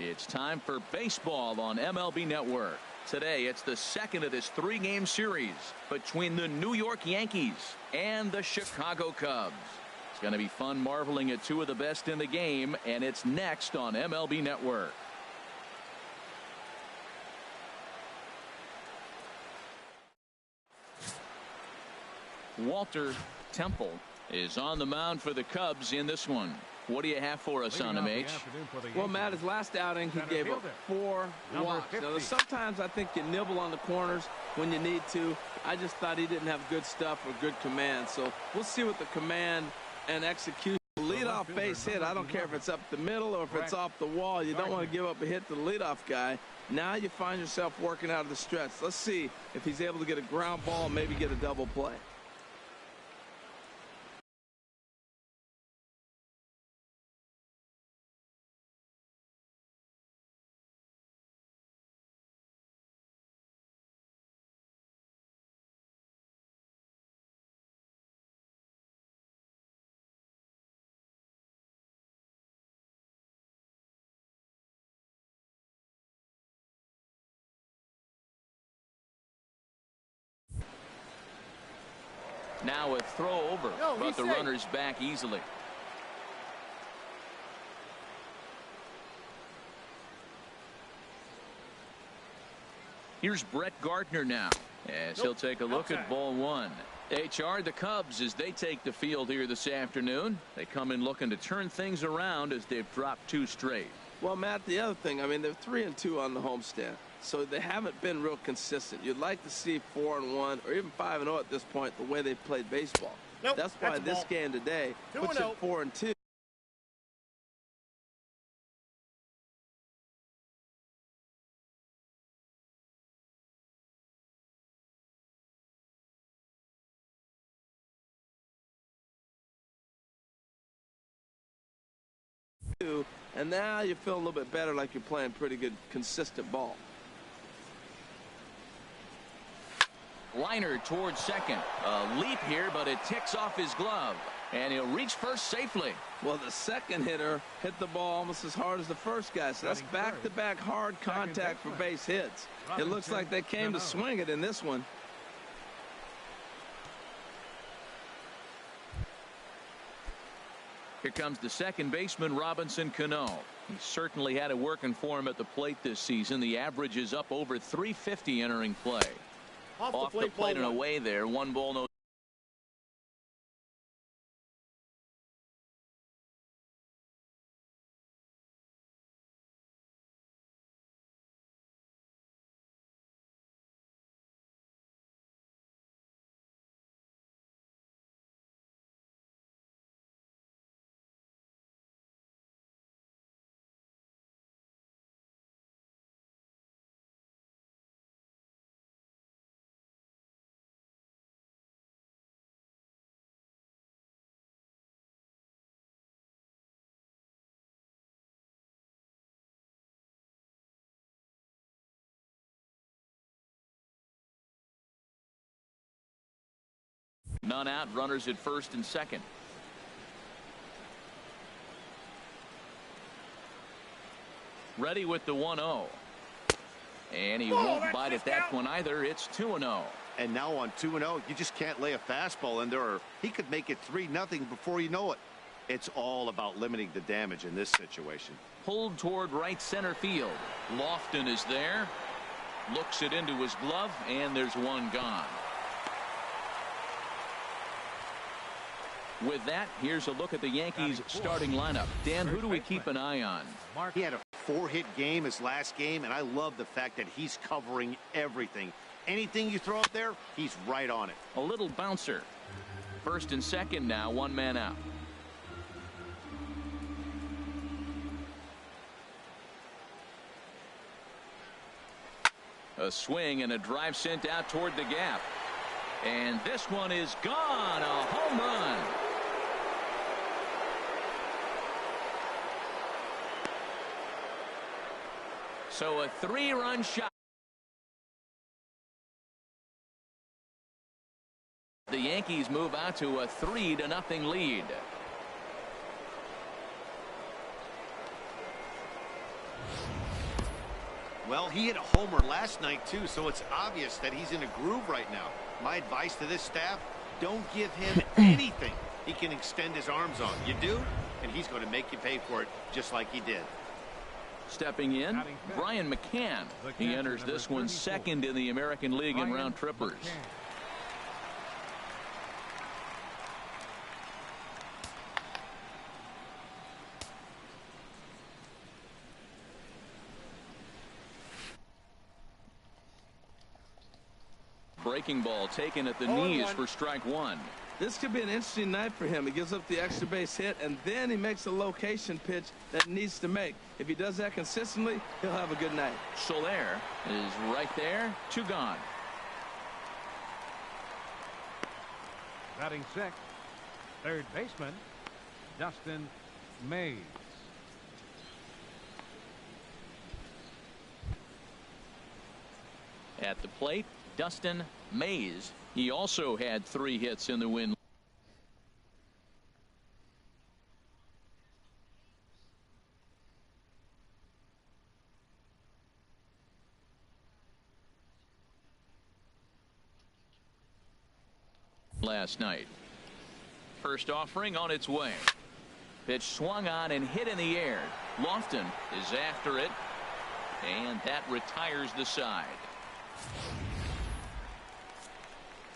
It's time for baseball on MLB Network. Today, it's the second of this three-game series between the New York Yankees and the Chicago Cubs. It's going to be fun marveling at two of the best in the game, and it's next on MLB Network. Walter Temple is on the mound for the Cubs in this one. What do you have for us on him, H? Well, Matt, his last outing, he gave up 4 walks. Now, sometimes I think you nibble on the corners when you need to. I just thought he didn't have good stuff or good command. So we'll see what the command and execution. Leadoff base hit, I don't care if it's up the middle or if it's off the wall. You don't want to give up a hit to the leadoff guy. Now you find yourself working out of the stretch. Let's see if he's able to get a ground ball and maybe get a double play. Now a throw over, but the runner's back easily. Here's Brett Gardner now, as he'll take a look at ball 1. HR, the Cubs, as they take the field here this afternoon. They come in looking to turn things around as they've dropped 2 straight. Well, Matt, the other thing, I mean, they're 3-2 on the homestand, so they haven't been real consistent. You'd like to see 4-1 or even 5-0 at this point, the way they've played baseball. That's why this game today puts it 4-2. And now you feel a little bit better, like you're playing pretty good, consistent ball. Liner towards second. A leap here, but it ticks off his glove. And he'll reach first safely. Well, the second hitter hit the ball almost as hard as the first guy. So that's back-to-back hard contact for base hits. It looks like they came to swing it in this one. Here comes the second baseman, Robinson Cano. He certainly had it working for him at the plate this season. The average is up over 350 entering play. Off the plate and away there. 1 ball, no. None out, runners at first and second. Ready with the 1-0. And he won't bite at that one either. It's 2-0. And now on 2-0, you just can't lay a fastball in there, or he could make it 3-0 before you know it. It's all about limiting the damage in this situation. Pulled toward right center field. Lofton is there. Looks it into his glove, and there's one gone. With that, here's a look at the Yankees starting lineup. Dan, who do we keep an eye on? He had a 4-hit game his last game, and I love the fact that he's covering everything. Anything you throw up there, he's right on it. A little bouncer. First and second now, 1 man out. A swing and a drive sent out toward the gap. And this one is gone. A home run. So a 3-run shot. The Yankees move out to a 3-0 lead. Well, he hit a homer last night, too, so it's obvious that he's in a groove right now. My advice to this staff, don't give him anything he can extend his arms on. You do, and he's going to make you pay for it just like he did. Stepping in, Brian McCann. He enters this one second in the American League in round trippers. Breaking ball taken at the knees for strike one. This could be an interesting night for him. He gives up the extra base hit, and then he makes a location pitch that he needs to make. If he does that consistently, he'll have a good night. Soler is right there, 2 gone. Batting sixth, third baseman, Dustin Mays. At the plate, Dustin Mays. He also had 3 hits in the win. Last night. First offering on its way. Pitch swung on and hit in the air. Lofton is after it, and that retires the side.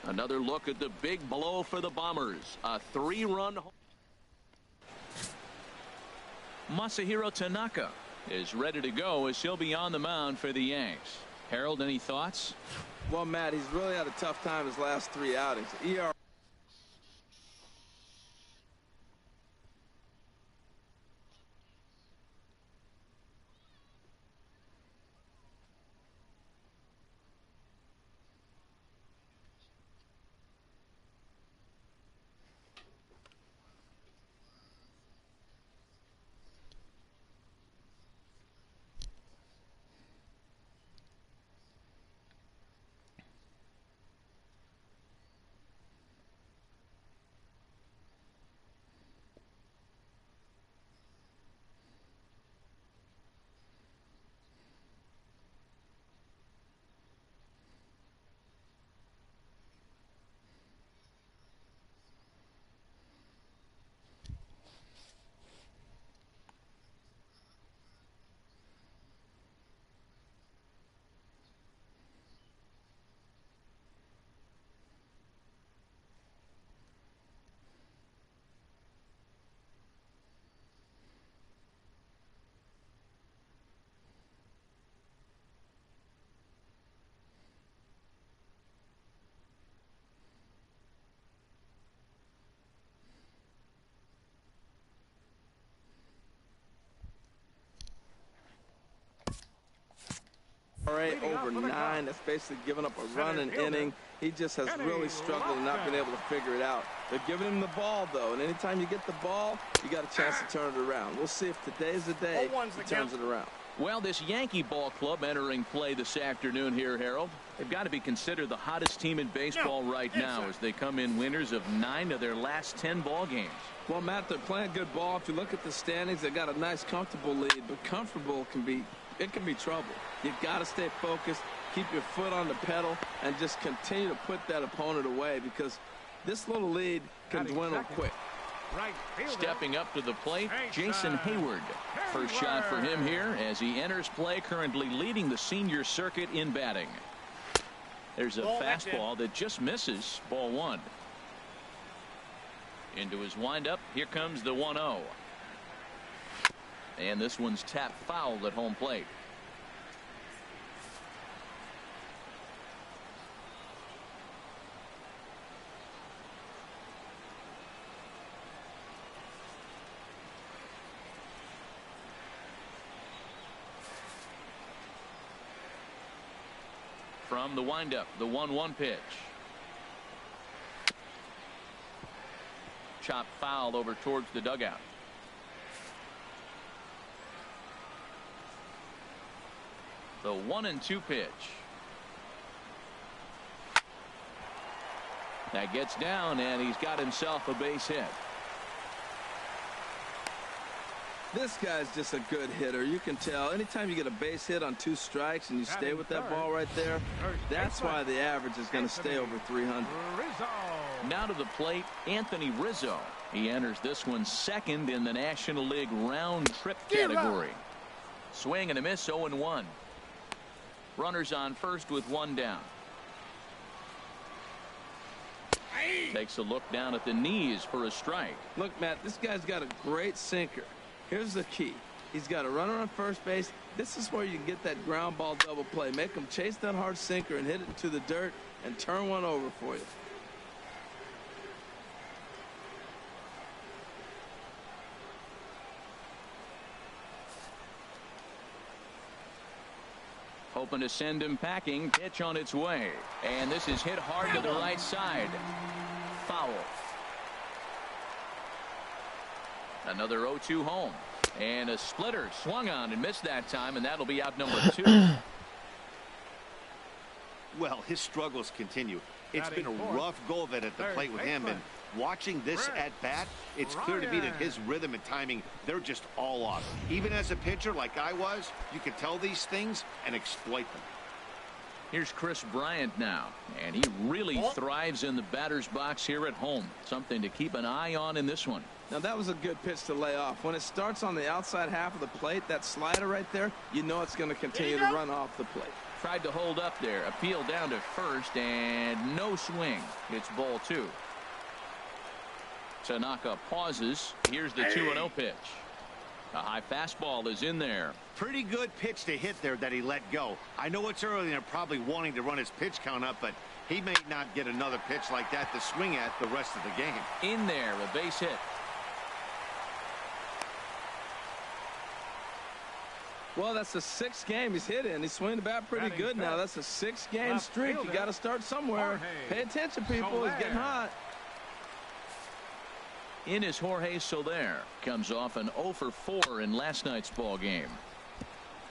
Another look at the big blow for the Bombers. A 3-run. Masahiro Tanaka is ready to go as he'll be on the mound for the Yanks. Harold, any thoughts? Well, Matt, he's really had a tough time his last 3 outings. ERA. Over 9. That's basically giving up a run an inning. He just has really struggled and not been able to figure it out. They're giving him the ball, though, and anytime you get the ball, you got a chance to turn it around. We'll see if today's the day he turns it around. Well, this Yankee ball club entering play this afternoon here, Harold. They've got to be considered the hottest team in baseball right now as they come in winners of 9 of their last 10 ball games. Well, Matt, they're playing good ball. If you look at the standings, they got a nice, comfortable lead, but comfortable can be trouble. You've got to stay focused, keep your foot on the pedal, and just continue to put that opponent away because this little lead can dwindle quick. Stepping up to the plate, Jason Hayward. First shot for him here as he enters play, currently leading the senior circuit in batting. There's a fastball that just misses. Ball 1. Into his windup. Here comes the 1-0. And this one's tapped foul at home plate. From the windup, the 1-1 pitch. Chop foul over towards the dugout. The 1-2 pitch. That gets down, and he's got himself a base hit. This guy's just a good hitter. You can tell. Anytime you get a base hit on 2 strikes and you stay with that ball right there, that's why the average is going to stay over 300. Now to the plate, Anthony Rizzo. He enters this one second in the National League round trip category. Swing and a miss, 0-1. Runners on first with 1 down. Takes a look down at the knees for a strike. Look, Matt, this guy's got a great sinker. Here's the key. He's got a runner on first base. This is where you can get that ground ball double play. Make him chase that hard sinker and hit it into the dirt and turn one over for you. Hoping to send him packing. Pitch on its way. And this is hit hard to the right side. Foul. Another 0-2 home. And a splitter swung on and missed that time, and that'll be out number 2. Well, his struggles continue. It's been a rough go of it at the plate with him, and watching this at bat, it's clear to me that his rhythm and timing, they're just all off. Even as a pitcher like I was, you could tell these things and exploit them. Here's Chris Bryant now, and he really thrives in the batter's box here at home. Something to keep an eye on in this one. Now, that was a good pitch to lay off. When it starts on the outside half of the plate, that slider right there, you know it's going to continue to run off the plate. Tried to hold up there. Appeal down to first, and no swing. It's ball 2. Tanaka pauses. Here's the 2-0 pitch. A high fastball is in there. Pretty good pitch to hit there that he let go. I know it's early and they're probably wanting to run his pitch count up, but he may not get another pitch like that to swing at the rest of the game. In there, a base hit. Well, that's the 6th game he's hit in. He's swinging the bat pretty good now. That's a 6-game streak. You got to start somewhere. Pay attention, people. He's getting hot. In is Jorge Soler. Comes off an 0-for-4 in last night's ball game.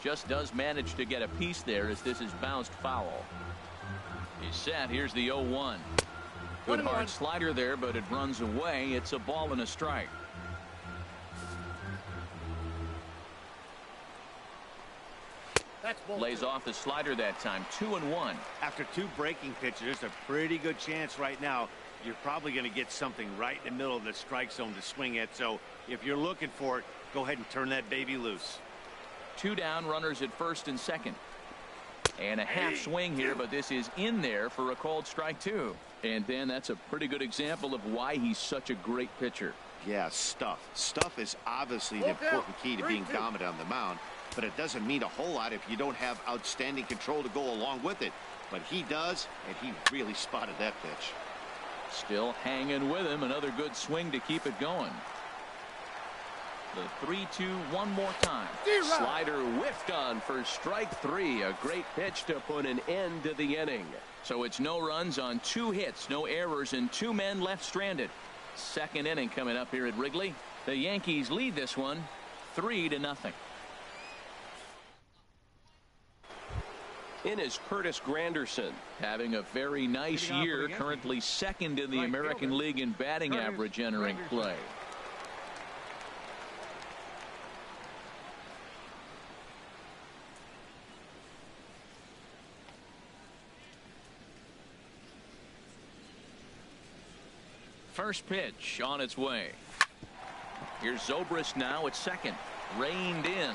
Just does manage to get a piece there as this is bounced foul. He's set. Here's the 0-1. Good hard slider there, but it runs away. It's a ball and a strike. Lays off the slider that time. 2-1. After 2 breaking pitches, there's a pretty good chance right now you're probably going to get something right in the middle of the strike zone to swing at. So if you're looking for it, go ahead and turn that baby loose. 2 down, runners at first and second. And a half swing here, but this is in there for a called strike 2. And then that's a pretty good example of why he's such a great pitcher. Yeah, stuff. Stuff is obviously an important key to being dominant on the mound, but it doesn't mean a whole lot if you don't have outstanding control to go along with it. But he does, and he really spotted that pitch. Still hanging with him. Another good swing to keep it going. The 3-2 one more time. Slider whiffed on for strike 3. A great pitch to put an end to the inning. So it's no runs on 2 hits, no errors, and 2 men left stranded. Second inning coming up here at Wrigley. The Yankees lead this one 3-0. In is Curtis Granderson. Having a very nice year, currently second in the American League in batting average entering play. First pitch on its way. Here's Zobrist now at second. Reined in.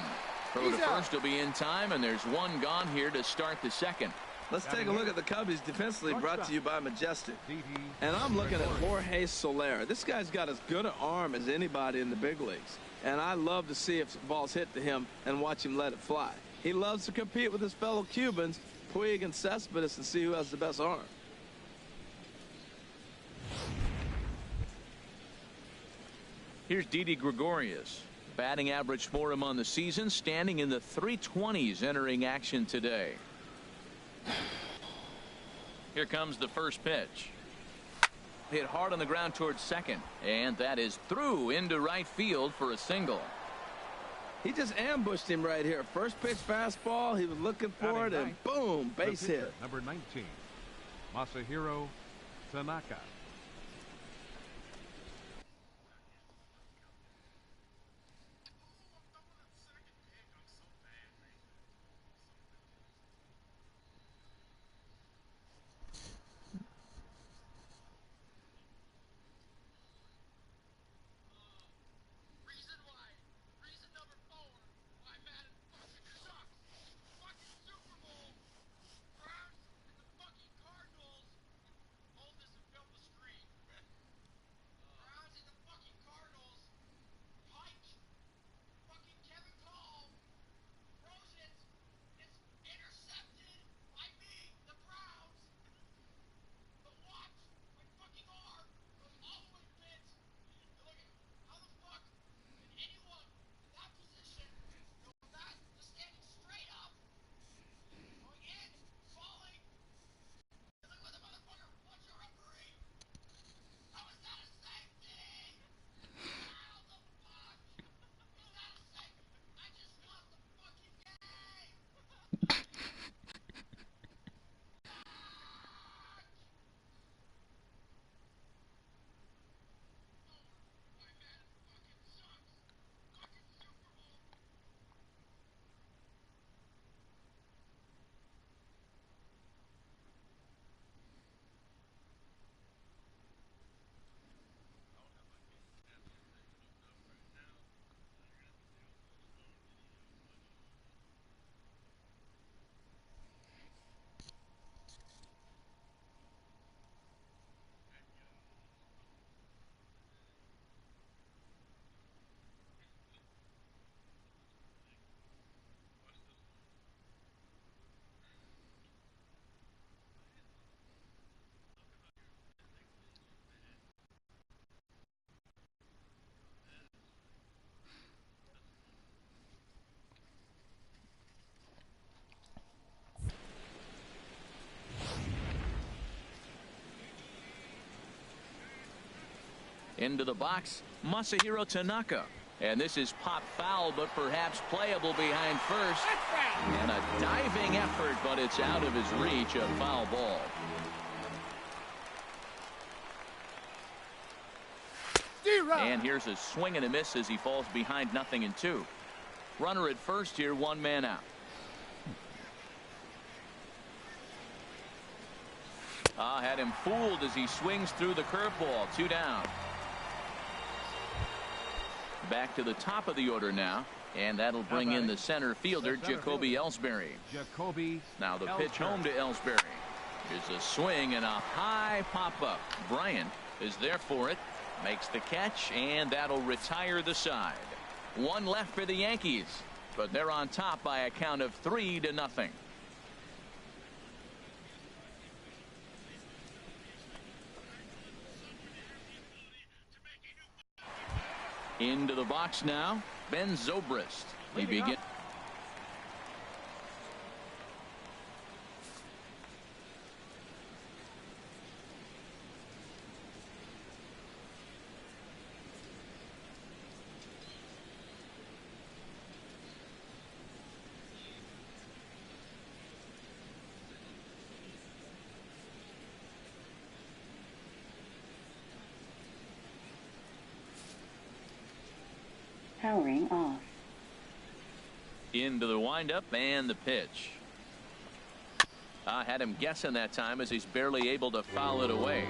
Throw to first will be in time, and there's 1 gone here to start the second. Let's take a look at the Cubbies defensively, brought to you by Majestic. And I'm looking at Jorge Soler. This guy's got as good an arm as anybody in the big leagues. And I love to see if the ball's hit to him and watch him let it fly. He loves to compete with his fellow Cubans, Puig and Cespedes, and see who has the best arm. Here's Didi Gregorius. Batting average for him on the season, standing in the 320s entering action today. Here comes the first pitch. Hit hard on the ground towards second, and that is through into right field for a single. He just ambushed him right here. First pitch fastball, he was looking for it, and boom, base hit. Number 19, Masahiro Tanaka. Into the box, Masahiro Tanaka. And this is pop foul, but perhaps playable behind first. And a diving effort, but it's out of his reach, a foul ball. And here's a swing and a miss as he falls behind 0-2. Runner at first here, one man out. Had him fooled as he swings through the curveball. 2 down. Back to the top of the order now, and that'll bring in the center fielder, Jacoby Ellsbury. Now the pitch home to Ellsbury. Here's a swing and a high pop-up. Bryant is there for it, makes the catch, and that'll retire the side. One left for the Yankees, but they're on top by a count of 3-0. Into the box now, Ben Zobrist. He begins. Powering off. Into the windup and the pitch. Had him guessing that time as he's barely able to foul it away.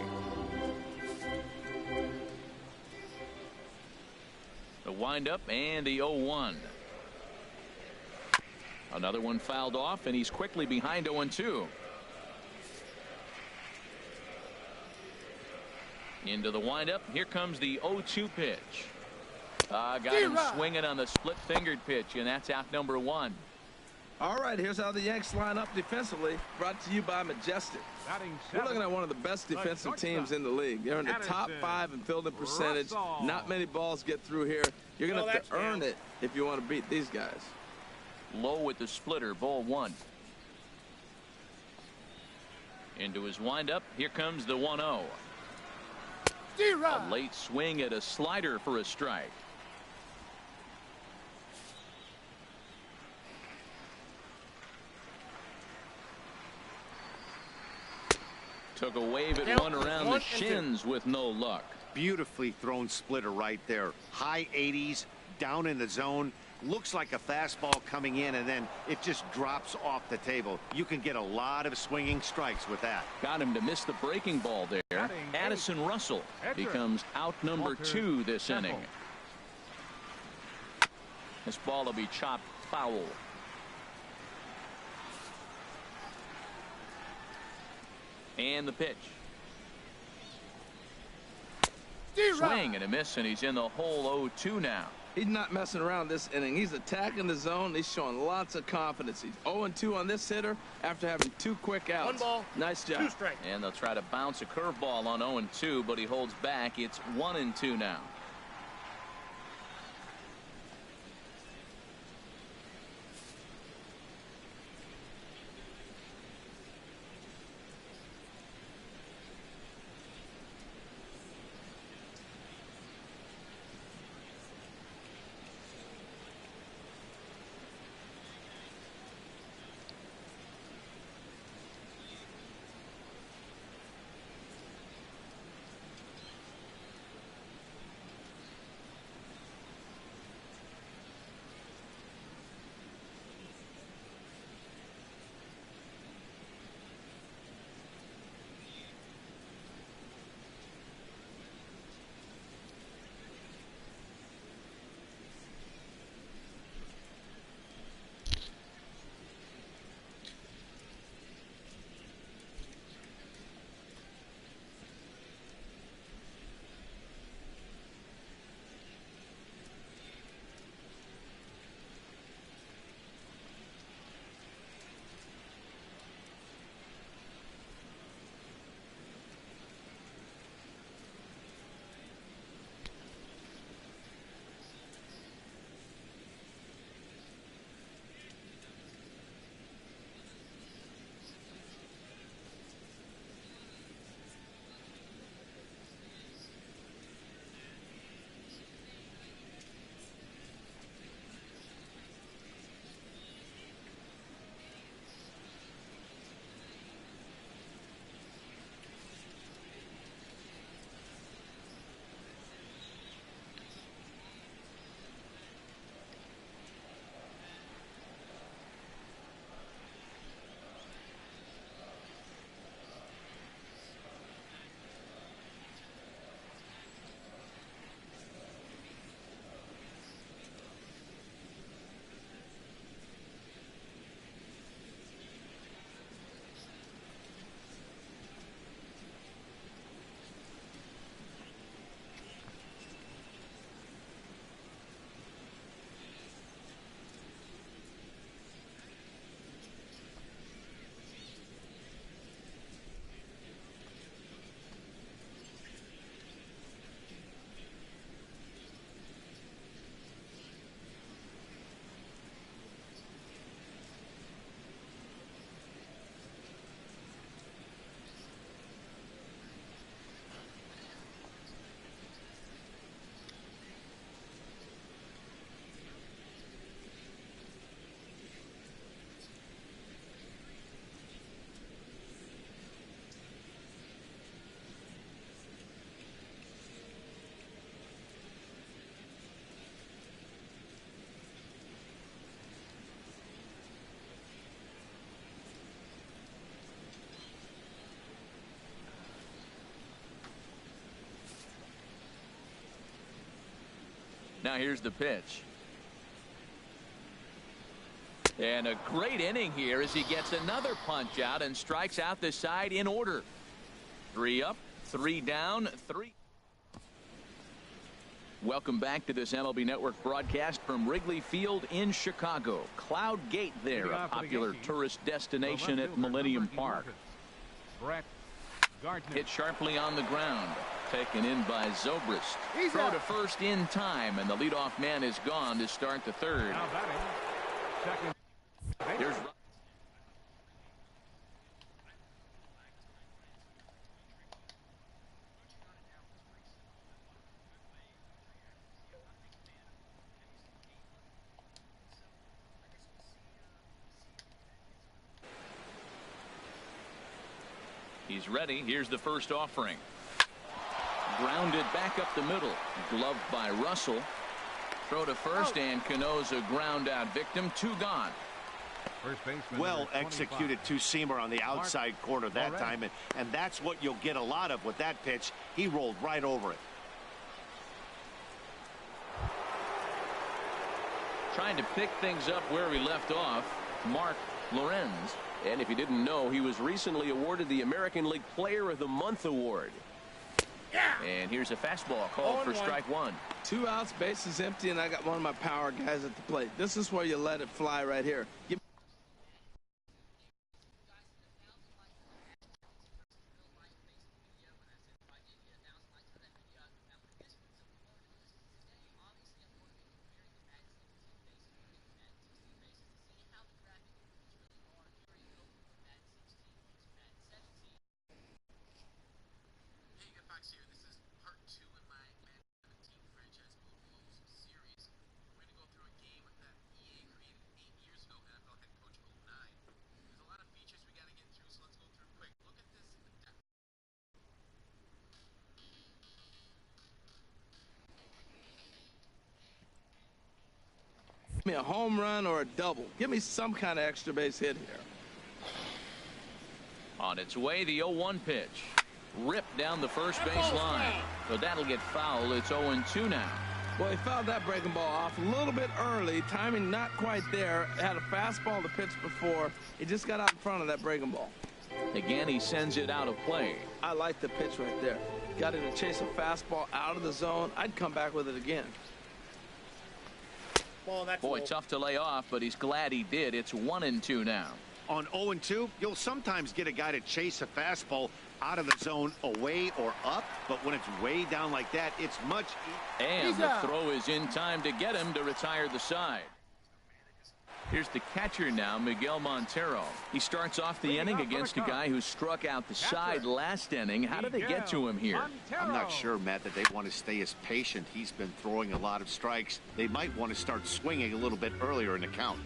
The windup and the 0-1. Another one fouled off, and he's quickly behind 0-2. Into the windup. Here comes the 0-2 pitch. Got him swinging on the split-fingered pitch, and that's out number 1. All right, here's how the Yanks line up defensively. Brought to you by Majestic. We're looking at one of the best defensive teams in the league. They're in the top 5 in fielding percentage. Not many balls get through here. You're going to have to earn it if you want to beat these guys. Low with the splitter, ball 1. Into his windup. Here comes the 1-0. A late swing at a slider for a strike. Took a wave at one around the shins with no luck. Beautifully thrown splitter right there. High 80s, down in the zone. Looks like a fastball coming in, and then it just drops off the table. You can get a lot of swinging strikes with that. Got him to miss the breaking ball there. Addison Russell becomes out number 2 this inning. This ball will be chopped foul. And the pitch. Swing and a miss, and he's in the hole 0-2 now. He's not messing around this inning. He's attacking the zone. He's showing lots of confidence. He's 0-2 on this hitter after having 2 quick outs. 1 ball, nice job. 2 strikes. And they'll try to bounce a curveball on 0-2, but he holds back. It's 1-2 now. Now here's the pitch. And a great inning here as he gets another punch out and strikes out the side in order. 3 up, 3 down, 3. Welcome back to this MLB Network broadcast from Wrigley Field in Chicago. Cloud Gate there, a popular tourist destination at Millennium Park. Hit sharply on the ground. Taken in by Zobrist. Throw to first in time, and the leadoff man is gone to start the third. Here's he's ready. Here's the first offering. Grounded back up the middle. Gloved by Russell. Throw to first, and Cano's a ground out victim. 2 gone. Well executed two-seamer on the outside corner that time, and that's what you'll get a lot of with that pitch. He rolled right over it. Trying to pick things up where we left off, Mark Lorenz. And if you didn't know, he was recently awarded the American League Player of the Month award. And here's a fastball called for strike 1. 2 outs, bases empty, and I got one of my power guys at the plate. This is where you let it fly right here. Me a home run or a double. Give me some kind of extra base hit here. On its way, the 0-1 pitch. Ripped down the first base line. But that'll get foul. It's 0-2 now. Well, he fouled that breaking ball off a little bit early. Timing not quite there. Had a fastball to pitch before. He just got out in front of that breaking ball. Again, he sends it out of play. I like the pitch right there. Got him to chase a fastball out of the zone. I'd come back with it again. Boy, tough to lay off, but he's glad he did. It's 1-2 now. On 0-2, you'll sometimes get a guy to chase a fastball out of the zone away or up, but when it's way down like that, it's much easier. And the throw is in time to get him to retire the side. Here's the catcher now, Miguel Montero. He starts off the inning against a guy who struck out the side last inning. How did they get to him here? I'm not sure, Matt, that they want to stay as patient. He's been throwing a lot of strikes. They might want to start swinging a little bit earlier in the count.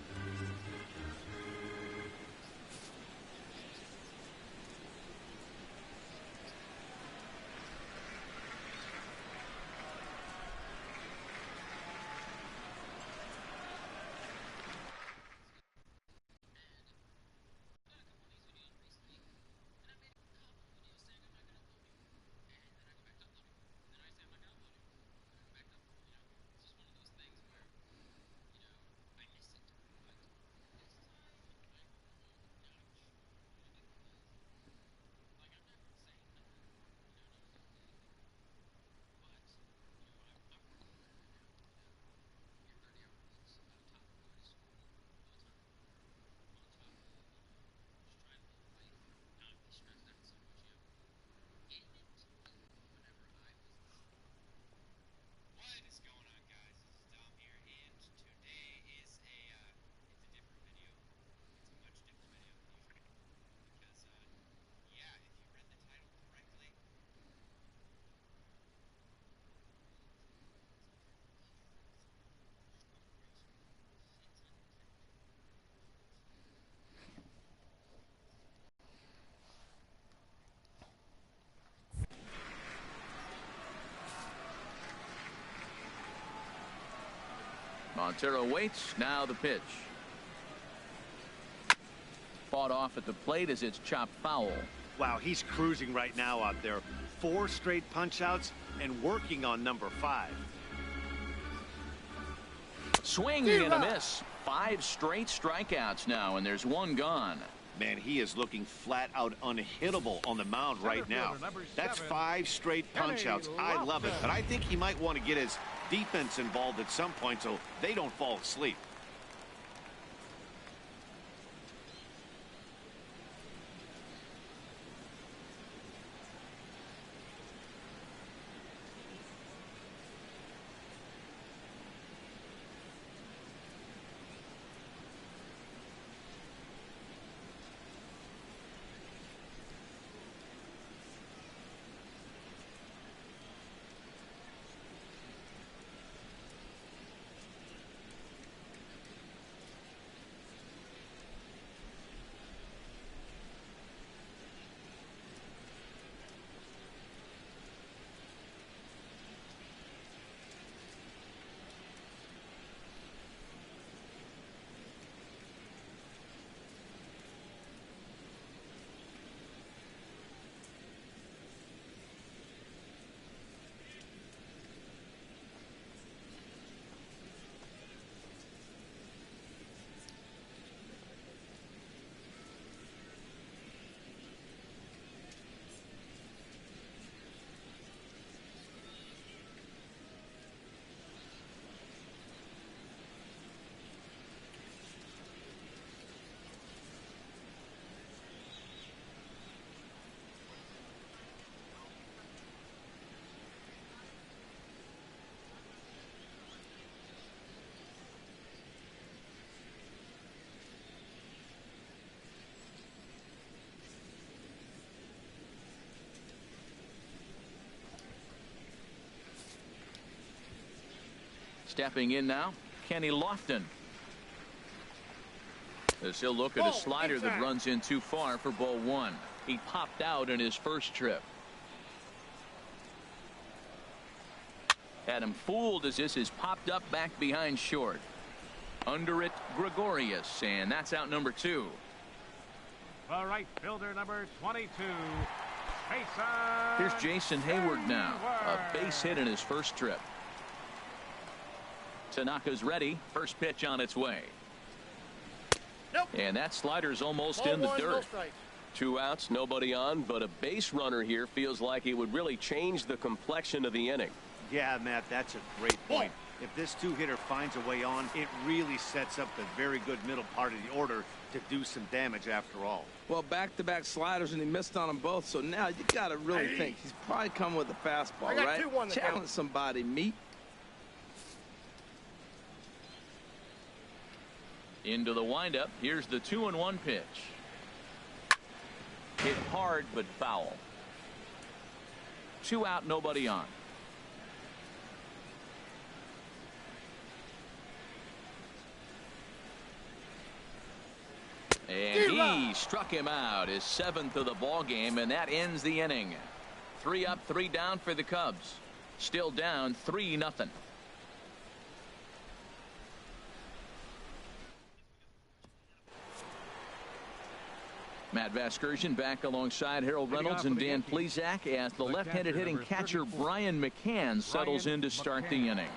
Montero waits. Now the pitch. Fought off at the plate as it's chopped foul. Wow, he's cruising right now out there. 4 straight punch outs and working on number 5. Swing and a miss. 5 straight strikeouts now, and there's 1 gone. Man, he is looking flat out unhittable on the mound right now. That's 5 straight punch-outs. I love it, but I think he might want to get his defense involved at some point so they don't fall asleep. Stepping in now, Kenny Lofton. As he'll look at a slider that runs in too far for ball 1. He popped out in his first trip. Had him fooled as this is popped up back behind short. Under it, Gregorius, and that's out number 2. The right fielder, number 22. Here's Jason Hayward now. A base hit in his first trip. Tanaka's ready. First pitch on its way. And that slider's almost in the dirt. 2 outs, nobody on, but a base runner here feels like it would really change the complexion of the inning. Yeah, Matt, that's a great point. If this 2-hitter finds a way on, it really sets up the very good middle part of the order to do some damage after all. Well, back-to-back sliders, and he missed on them both. So now you got to really think he's probably coming with a fastball, right? Challenge somebody, meet. Into the windup. Here's the 2-1 pitch. Hit hard but foul. 2 out, nobody on. And he struck him out, his 7th of the ball game, and that ends the inning. 3 up, 3 down for the Cubs. Still down 3-0. Matt Vasgersian back alongside Harold Reynolds and Dan Plesac as the left-handed hitting catcher Brian McCann settles in to start the inning.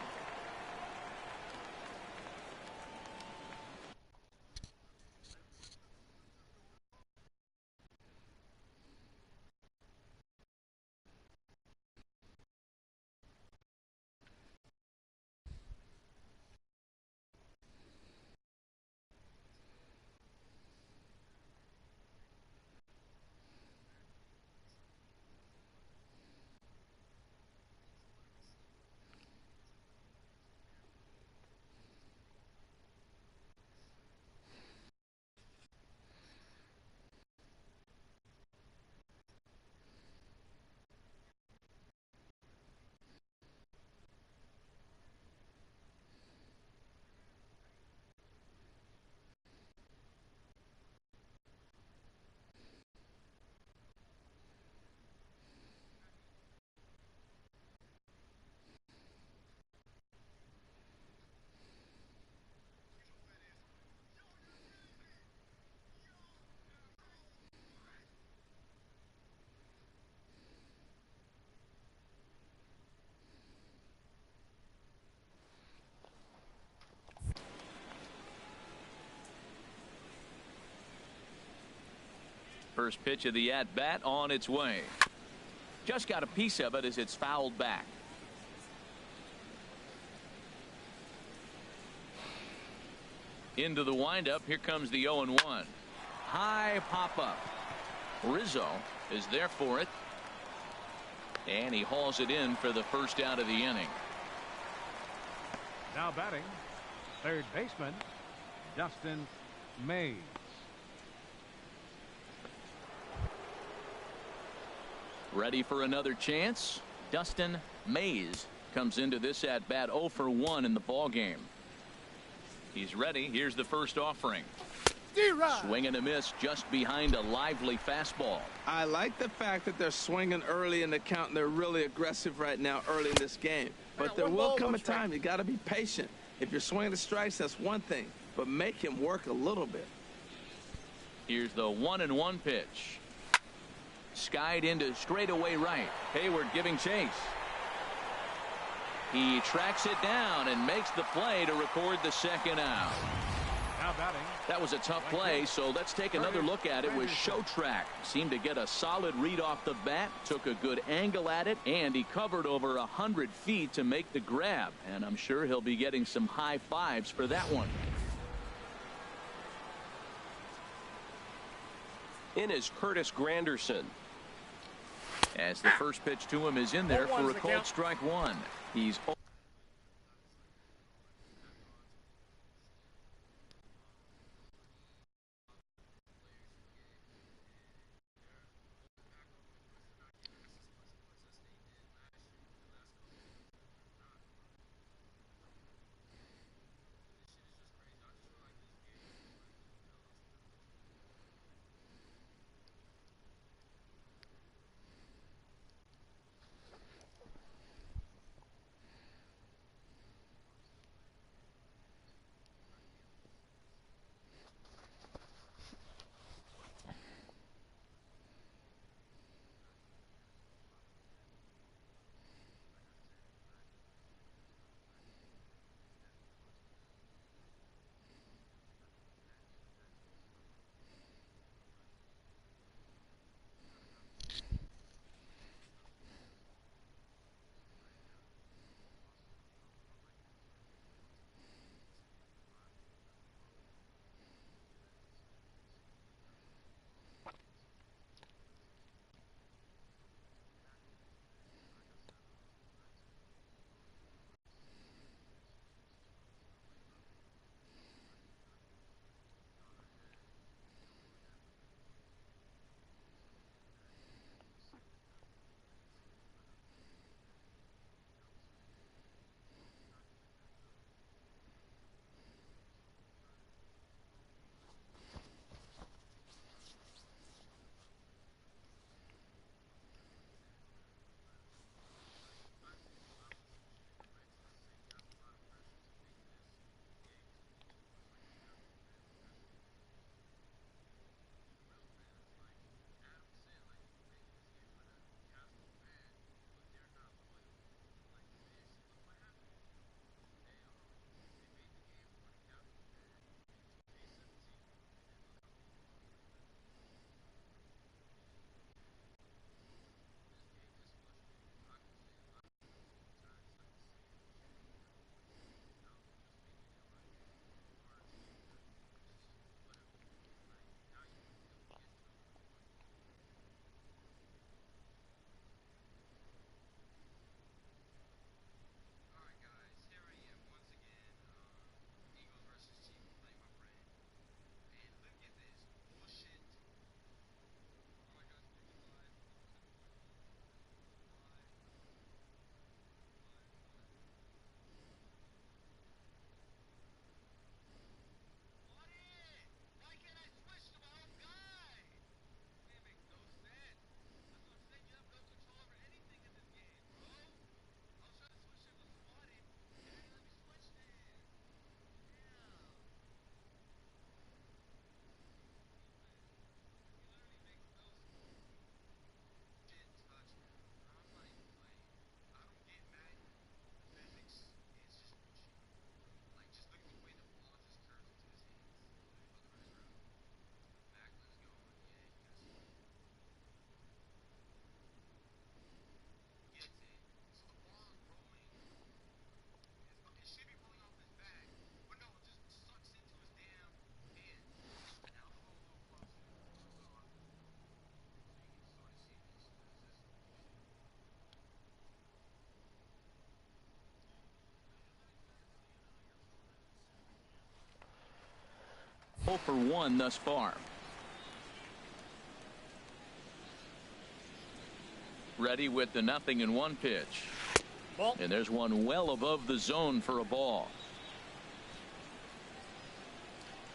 first pitch of the at-bat on its way. Just got a piece of it as it's fouled back. Into the windup. Here comes the 0-1. High pop-up. Rizzo is there for it. And he hauls it in for the first out of the inning. Now batting, third baseman, Dustin Mays. Ready for another chance. Dustin Mays comes into this at bat 0 for 1 in the ball game. He's ready. Here's the first offering. Swing and a miss just behind a lively fastball. I like the fact that they're swinging early in the count and they're really aggressive right now early in this game. But there will come a time you got to be patient. If you're swinging the strikes, that's one thing, but make him work a little bit. Here's the 1-1 pitch. Skied into straightaway right. Hayward giving chase. He tracks it down and makes the play to record the second out. Now batting. That was a tough play, so let's take another look at it with Showtrack. Seemed to get a solid read off the bat, took a good angle at it, and he covered over 100 feet to make the grab. And I'm sure he'll be getting some high fives for that one. In is Curtis Granderson. As the first pitch to him is in there for a called strike one. He's 0 for 1 thus far. Ready with the 0-1 pitch. Ball. And there's one well above the zone for a ball.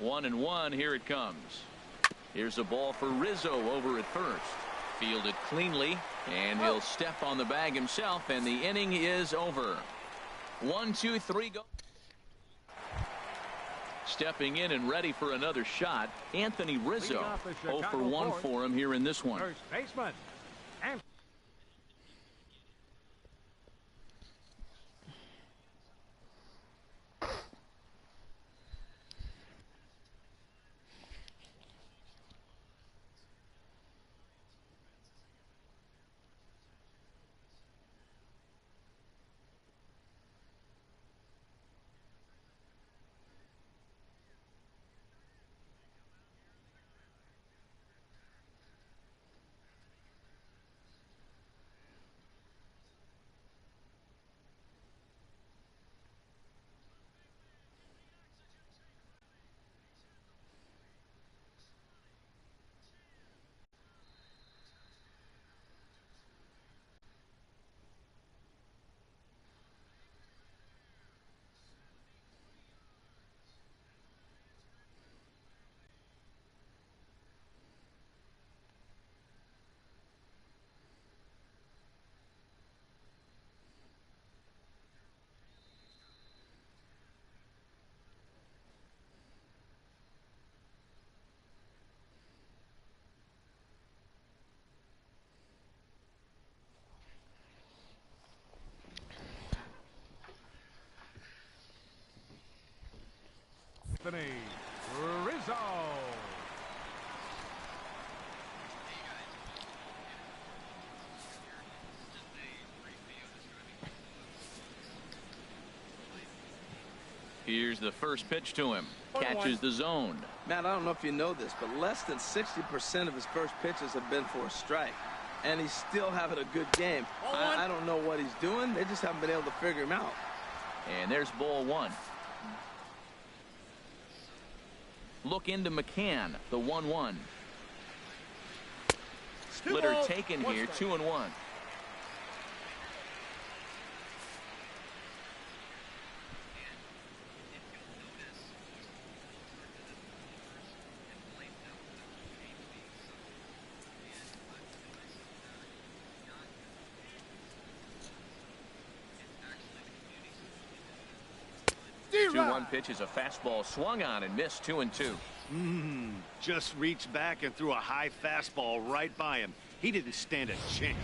1-1. Here it comes. Here's a ball for Rizzo over at first. Fielded cleanly, and he'll step on the bag himself, and the inning is over. 1, 2, 3 go. Stepping in and ready for another shot, Anthony Rizzo. 0 for 1 for him here in this one. First baseman. And Anthony Rizzo. Here's the first pitch to him. Catches the zone. Matt, I don't know if you know this, but less than 60% of his first pitches have been for a strike. And he's still having a good game. I don't know what he's doing. They just haven't been able to figure him out. And there's ball 1. Look into McCann, the 1-1. Splitter taken here, 2-1. The 2-1 pitch is a fastball swung on and missed. 2-2. Just reached back and threw a high fastball right by him. He didn't stand a chance.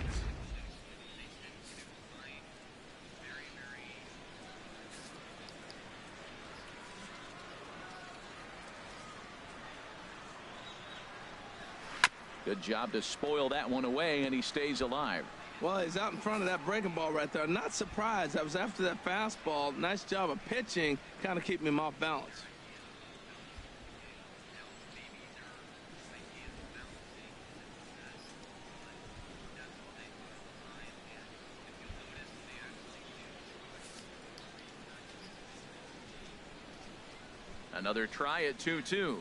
Good job to spoil that one away, and he stays alive. Well, he's out in front of that breaking ball right there. Not surprised. I was after that fastball. Nice job of pitching, kind of keeping him off balance. Another try at 2-2.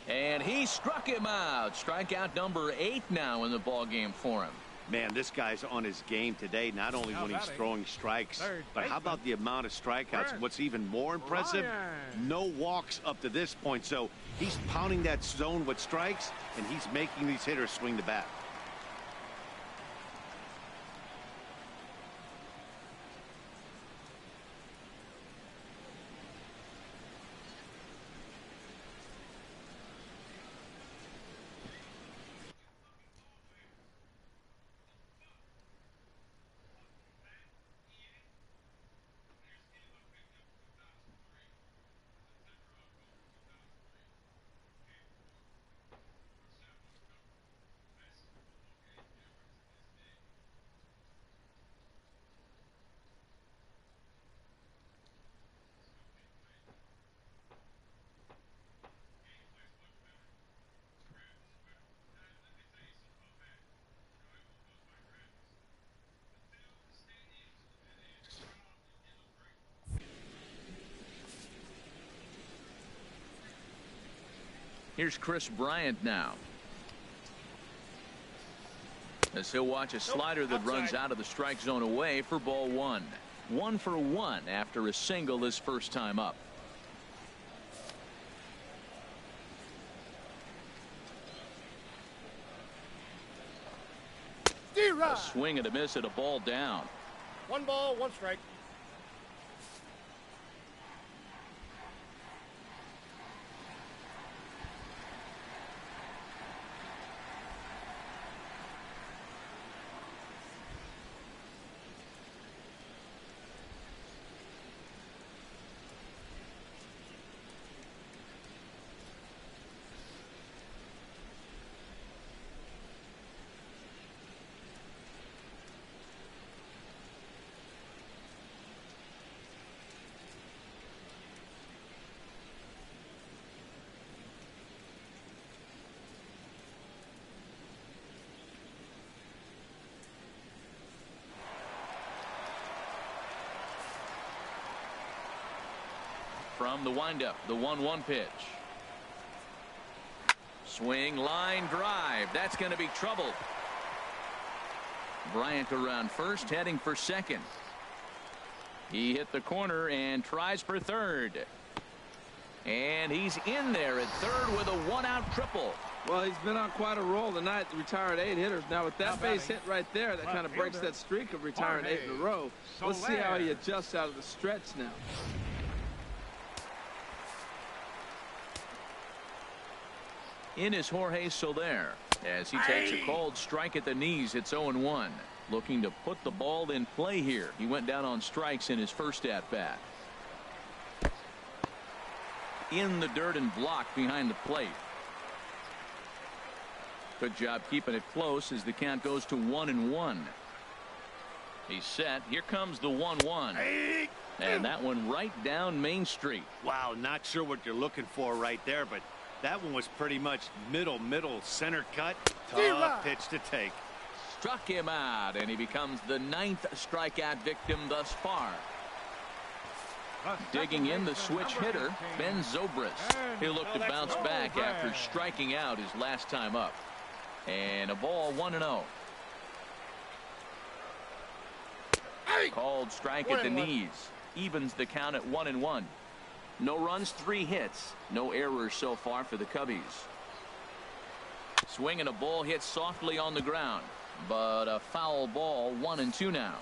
And he struck him out. Strikeout number 8 now in the ball game for him. Man, this guy's on his game today, not only when he's throwing strikes, but how about the amount of strikeouts? What's even more impressive, no walks up to this point. So he's pounding that zone with strikes, and he's making these hitters swing the bat. Here's Chris Bryant now, as he'll watch a slider that runs out of the strike zone away for ball one. 1 for 1 after a single his first time up. A swing and a miss at a ball down. 1 ball, 1 strike. From the windup, the 1-1 pitch. Swing, line drive. That's going to be trouble. Bryant around first, heading for second. He hit the corner and tries for third. And he's in there at third with a 1-out triple. Well, he's been on quite a roll tonight, retired 8 hitters. Now, with that base hit right there, that kind of breaks that streak of retiring 8 in a row. Let's see how he adjusts out of the stretch now. In is Jorge Soler, as he takes a called strike at the knees. It's 0-1. Looking to put the ball in play here. He went down on strikes in his first at bat. In the dirt and blocked behind the plate. Good job keeping it close as the count goes to 1-1. He's set. Here comes the 1-1. And that one right down Main Street. Wow, not sure what you're looking for right there, but that one was pretty much middle center cut. Tough pitch to take. Struck him out, and he becomes the 9th strikeout victim thus far. Digging in, the switch hitter, Ben Zobrist. He'll look to bounce back after striking out his last time up. And a ball, 1-0. Called strike at the knees. Evens the count at 1-1. No runs, 3 hits. No errors so far for the Cubbies. Swing and a ball hit softly on the ground, but a foul ball. 1-2 now.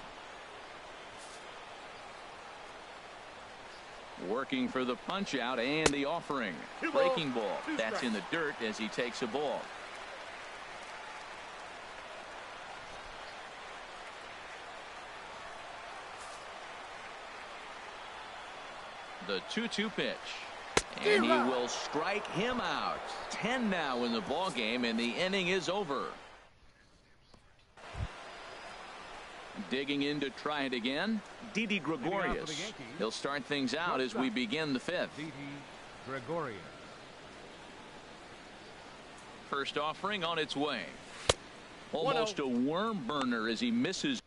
Working for the punch out and the offering. Breaking ball. That's in the dirt as he takes a ball. The 2-2 pitch. And he will strike him out. 10 now in the ball game, and the inning is over. Digging in to try it again, Didi Gregorius. He'll start things out as we begin the 5th. Didi Gregorius. First offering on its way. Almost a worm burner as he misses.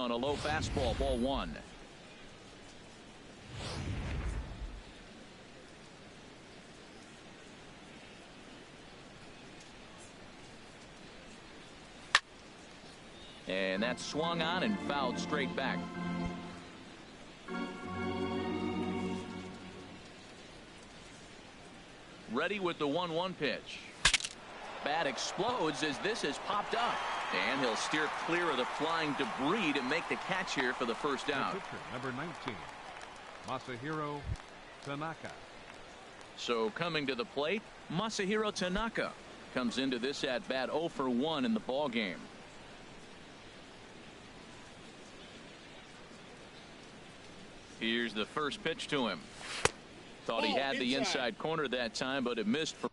on a low fastball, ball one. And that's swung on and fouled straight back. Ready with the 1-1 pitch. Bat explodes as this has popped up. And he'll steer clear of the flying debris to make the catch here for the first out. Pitcher, number 19, Masahiro Tanaka. So coming to the plate, Masahiro Tanaka comes into this at bat 0 for 1 in the ball game. Here's the first pitch to him. Thought he had the inside corner that time, but it missed for.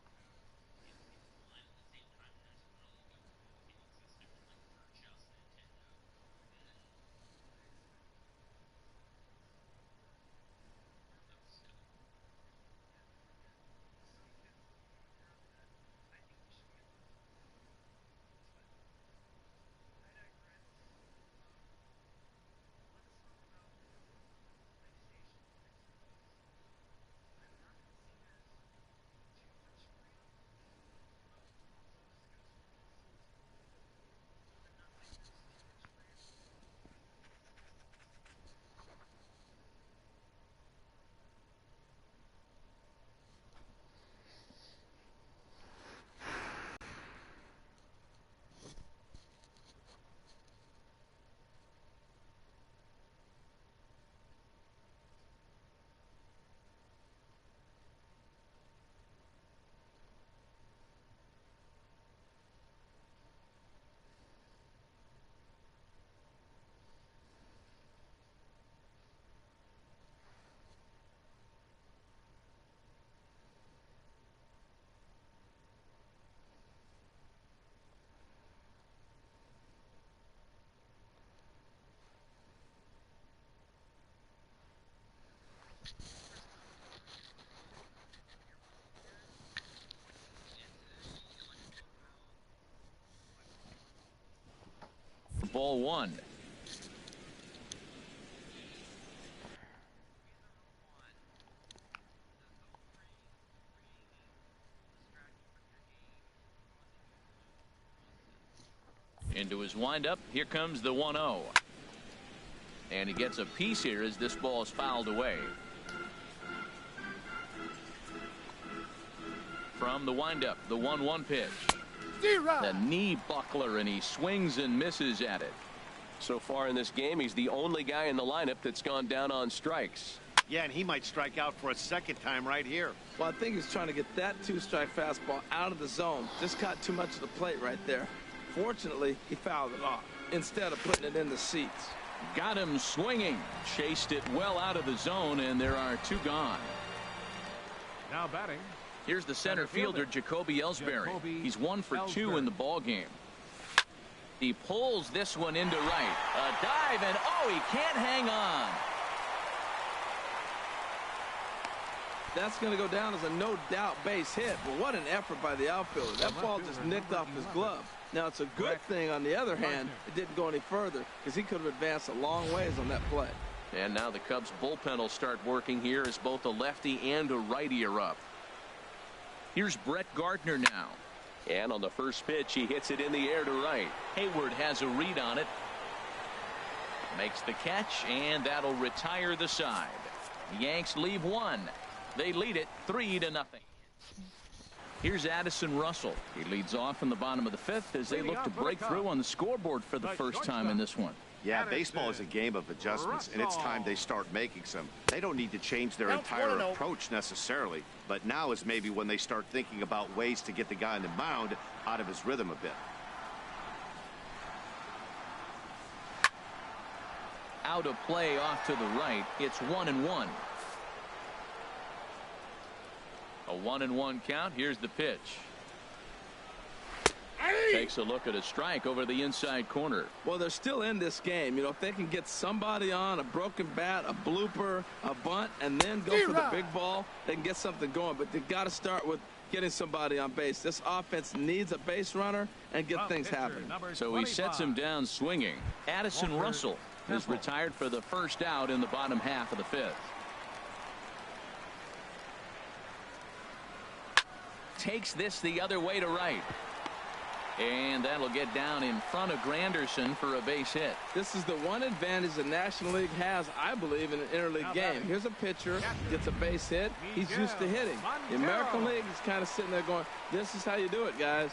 Ball one. Into his windup. Here comes the 1-0. And he gets a piece here as this ball is fouled away. From the windup, the 1-1 pitch. The knee buckler, and he swings and misses at it. So far in this game, he's the only guy in the lineup that's gone down on strikes. Yeah, and he might strike out for a second time right here. Well, I think he's trying to get that 2-strike fastball out of the zone. Just got too much of the plate right there. Fortunately, he fouled it off instead of putting it in the seats. Got him swinging. Chased it well out of the zone, and there are two gone. Now batting. Here's the center fielder, Jacoby Ellsbury. He's 1 for 2 in the ball game. He pulls this one into right. A dive, and oh, he can't hang on. That's going to go down as a no-doubt base hit. But what an effort by the outfielder. That ball just nicked off his glove. Now, it's a good thing, on the other hand, it didn't go any further because he could have advanced a long ways on that play. And now the Cubs bullpen will start working here as both a lefty and a righty are up. Here's Brett Gardner now. And on the first pitch, he hits it in the air to right. Hayward has a read on it. Makes the catch, and that'll retire the side. The Yanks leave one. They lead it 3-0. Here's Addison Russell. He leads off in the bottom of the fifth as they look to break through on the scoreboard for the first time in this one. Yeah, baseball is a game of adjustments, and it's time they start making some. They don't need to change their entire approach necessarily, but now is maybe when they start thinking about ways to get the guy on the mound out of his rhythm a bit. Out of play off to the right. It's 1-1. A 1-1 count. Here's the pitch. Takes a look at a strike over the inside corner. Well, they're still in this game. You know, if they can get somebody on, a broken bat, a blooper, a bunt, and then go for the big ball, they can get something going. But they've got to start with getting somebody on base. This offense needs a base runner and get things happening. So he sets him down swinging. Addison Russell is retired for the first out in the bottom half of the fifth. Takes this the other way to right. And that'll get down in front of Granderson for a base hit. This is the one advantage the National League has, I believe, in an interleague game. Here's a pitcher, gets a base hit. He's used to hitting. The American League is kind of sitting there going, this is how you do it, guys.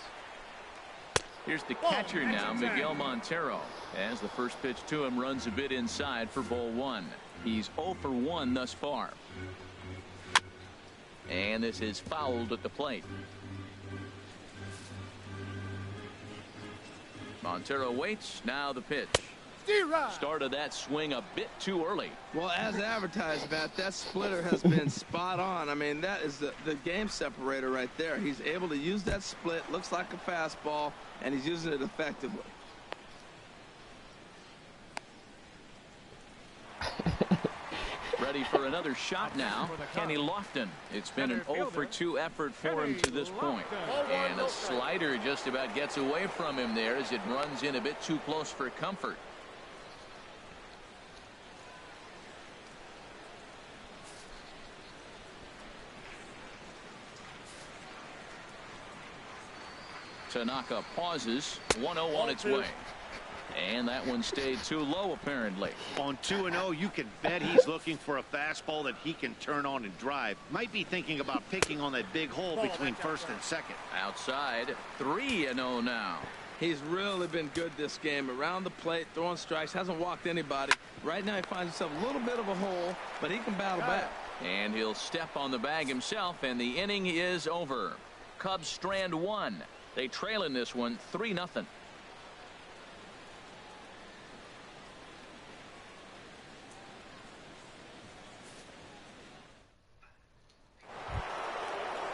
Here's the catcher now, Miguel Montero. As the first pitch to him runs a bit inside for ball one. He's 0 for 1 thus far. And this is fouled at the plate. Montero waits. Now the pitch. Started that swing a bit too early. Well, as advertised, Matt, that splitter has been spot on. I mean, that is the game separator right there. He's able to use that split. Looks like a fastball, and he's using it effectively. Ready for another shot now, Kenny Lofton. It's been an 0 for 2 effort for him to this point. And a slider just about gets away from him there as it runs in a bit too close for comfort. Tanaka pauses. 1-0 on its way. And that one stayed too low, apparently. On 2-0, you can bet he's looking for a fastball that he can turn on and drive. Might be thinking about picking on that big hole between first and second. Outside, 3-0 now. He's really been good this game. Around the plate, throwing strikes, hasn't walked anybody. Right now he finds himself a little bit of a hole, but he can battle back. And he'll step on the bag himself, and the inning is over. Cubs strand 1. They trail in this one 3-0.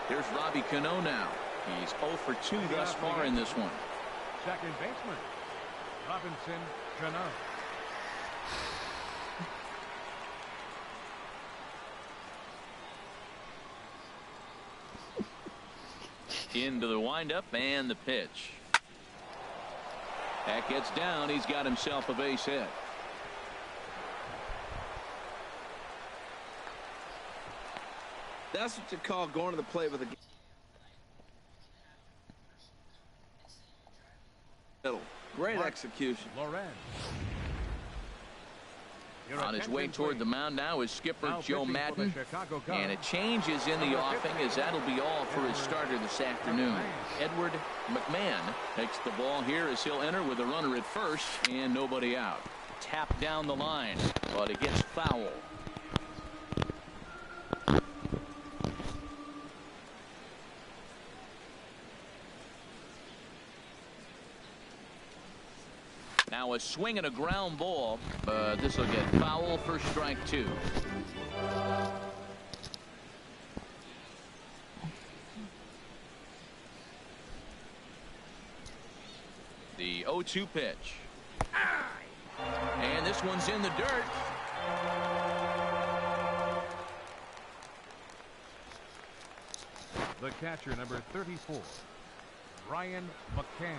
Here's Robbie Cano now. He's 0 for 2 thus far in this one. Second baseman, Robinson Cano. Into the windup and the pitch. That gets down. He's got himself a base hit. That's what you call going to the plate with a middle. Great execution. Loren. On his way toward the mound now is skipper Joe Madden. And a change is in the offing, as that'll be all for his starter this afternoon. Edward McMahon takes the ball here as he'll enter with a runner at first and nobody out. Tap down the line, but it gets foul. Now a swing and a ground ball, but this will get foul for strike 2. The 0-2 pitch. And this one's in the dirt. The catcher, number 34, Ryan McCann.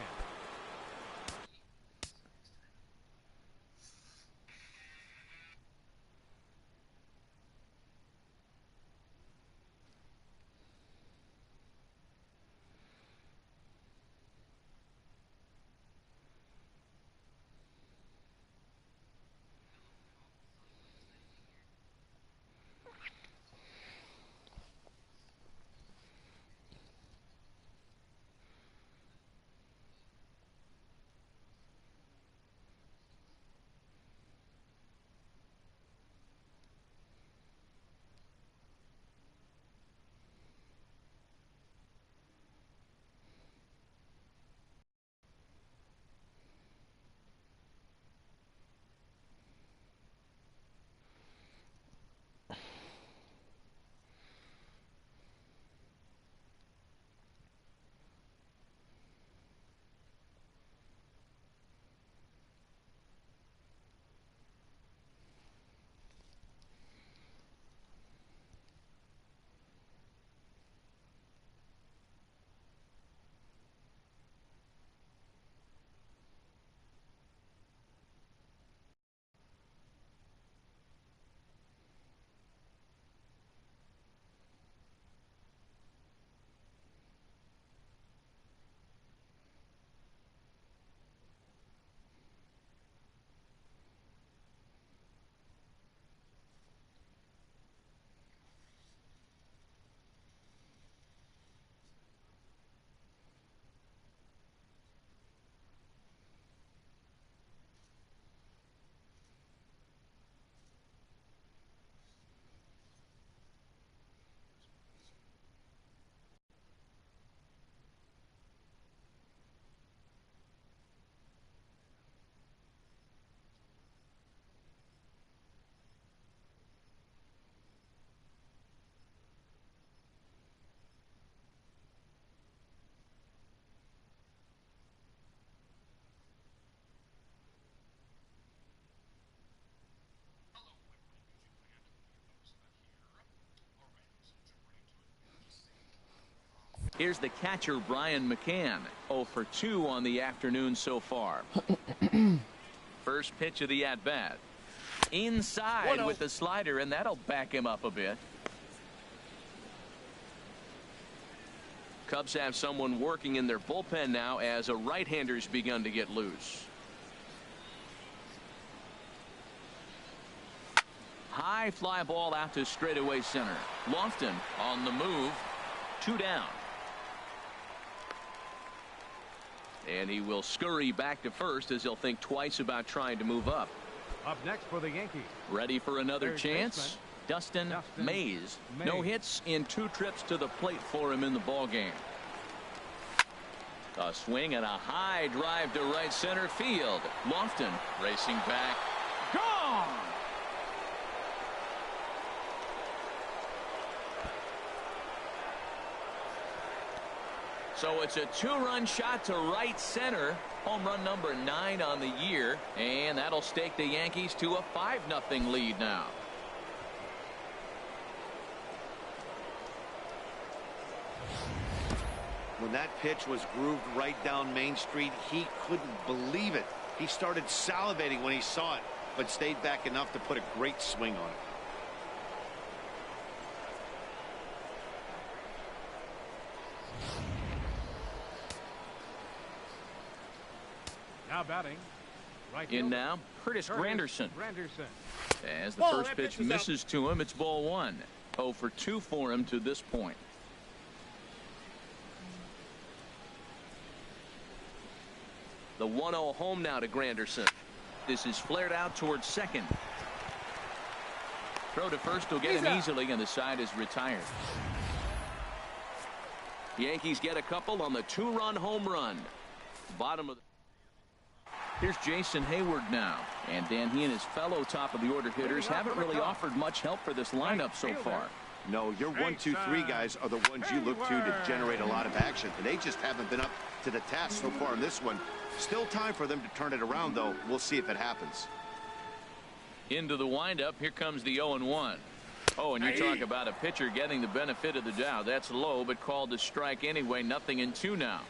Here's the catcher, Brian McCann. 0 for 2 on the afternoon so far. First pitch of the at-bat. Inside 1-0. with the slider, and that'll back him up a bit. Cubs have someone working in their bullpen now as a right-hander's begun to get loose. High fly ball out to straightaway center. Lofton on the move. 2 down. And he will scurry back to first as he'll think twice about trying to move up. Up next for the Yankees. Ready for another Third chance. baseman, Dustin Mays. No Mays. hits in 2 trips to the plate for him in the ballgame. A swing and a high drive to right center field. Lofton racing back. Gone! So it's a 2-run shot to right center. Home run number 9 on the year. And that'll stake the Yankees to a 5-0 lead now. When that pitch was grooved right down Main Street, he couldn't believe it. He started salivating when he saw it, but stayed back enough to put a great swing on it. Now batting. Right In fielder, now, Curtis Granderson. As the Ball, first that pitch pitch is out. misses to him, it's ball 1. 0 for 2 for him to this point. The 1-0 home now to Granderson. This is flared out towards second. Throw to first will get He's him out. easily, and the side is retired. Yankees get a couple on the 2-run home run. Bottom of the... Here's Jason Hayward now. And Dan, he and his fellow top of the order hitters haven't really offered much help for this lineup so far. No, your 1, 2, 3 guys are the ones you look to generate a lot of action. And they just haven't been up to the task so far in this one. Still time for them to turn it around, though. We'll see if it happens. Into the windup. Here comes the 0-1. Oh, and you talk about a pitcher getting the benefit of the doubt. That's low, but called to strike anyway. 0-2 now.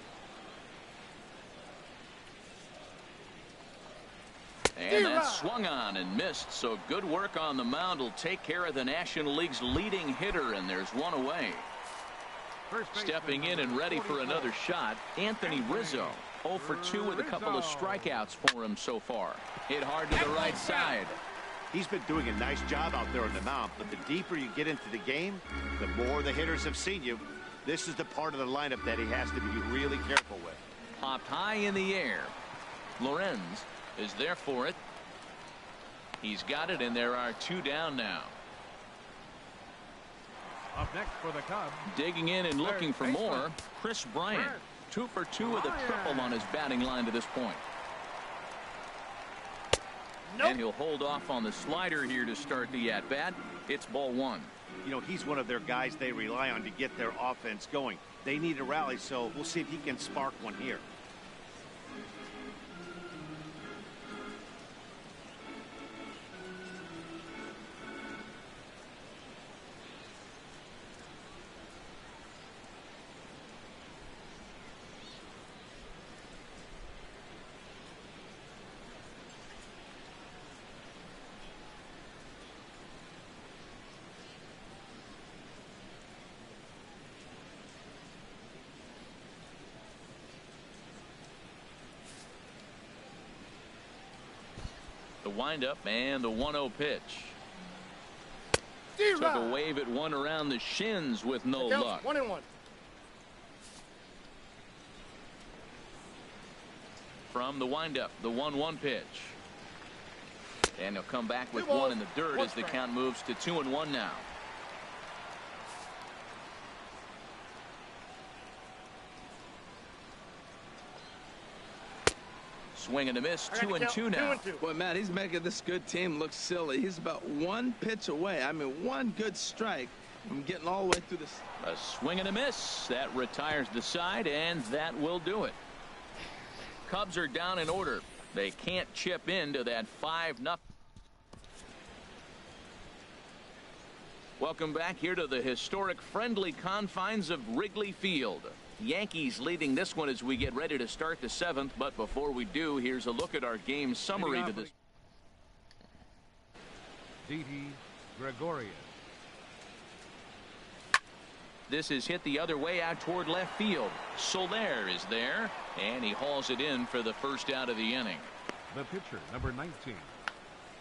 And that swung on and missed. So good work on the mound will take care of the National League's leading hitter, and there's one away. Stepping in and ready for another shot, Anthony Rizzo. 0 for 2 with a couple of strikeouts for him so far. Hit hard to the right side. He's been doing a nice job out there on the mound, but the deeper you get into the game, the more the hitters have seen you. This is the part of the lineup that he has to be really careful with. Popped high in the air. Lorenz is there for it. He's got it, and there are 2 down now. Up next for the Cubs. Digging in and looking for more, Chris Bryant. 2 for 2 with a triple on his batting line to this point. And he'll hold off on the slider here to start the at-bat. It's ball 1. You know, he's one of their guys they rely on to get their offense going. They need a rally, so we'll see if he can spark one here. The windup and the 1-0 pitch. Took a wave at one around the shins with no luck. 1-1. From the windup, the 1-1 pitch. And he'll come back with 1 in the dirt as the count moves to 2-1 now. Swing and a miss. 2-2 now. 2-2. Boy, Matt, he's making this good team look silly. He's about 1 pitch away. I mean, 1 good strike from getting all the way through this. A swing and a miss. That retires the side, and that will do it. Cubs are down in order. They can't chip into that 5-0. Welcome back here to the historic friendly confines of Wrigley Field. Yankees leading this one as we get ready to start the 7th. But before we do, here's a look at our game summary to this. Didi Gregorius. This is hit the other way out toward left field. Soler is there, and he hauls it in for the first out of the inning. The pitcher, number 19,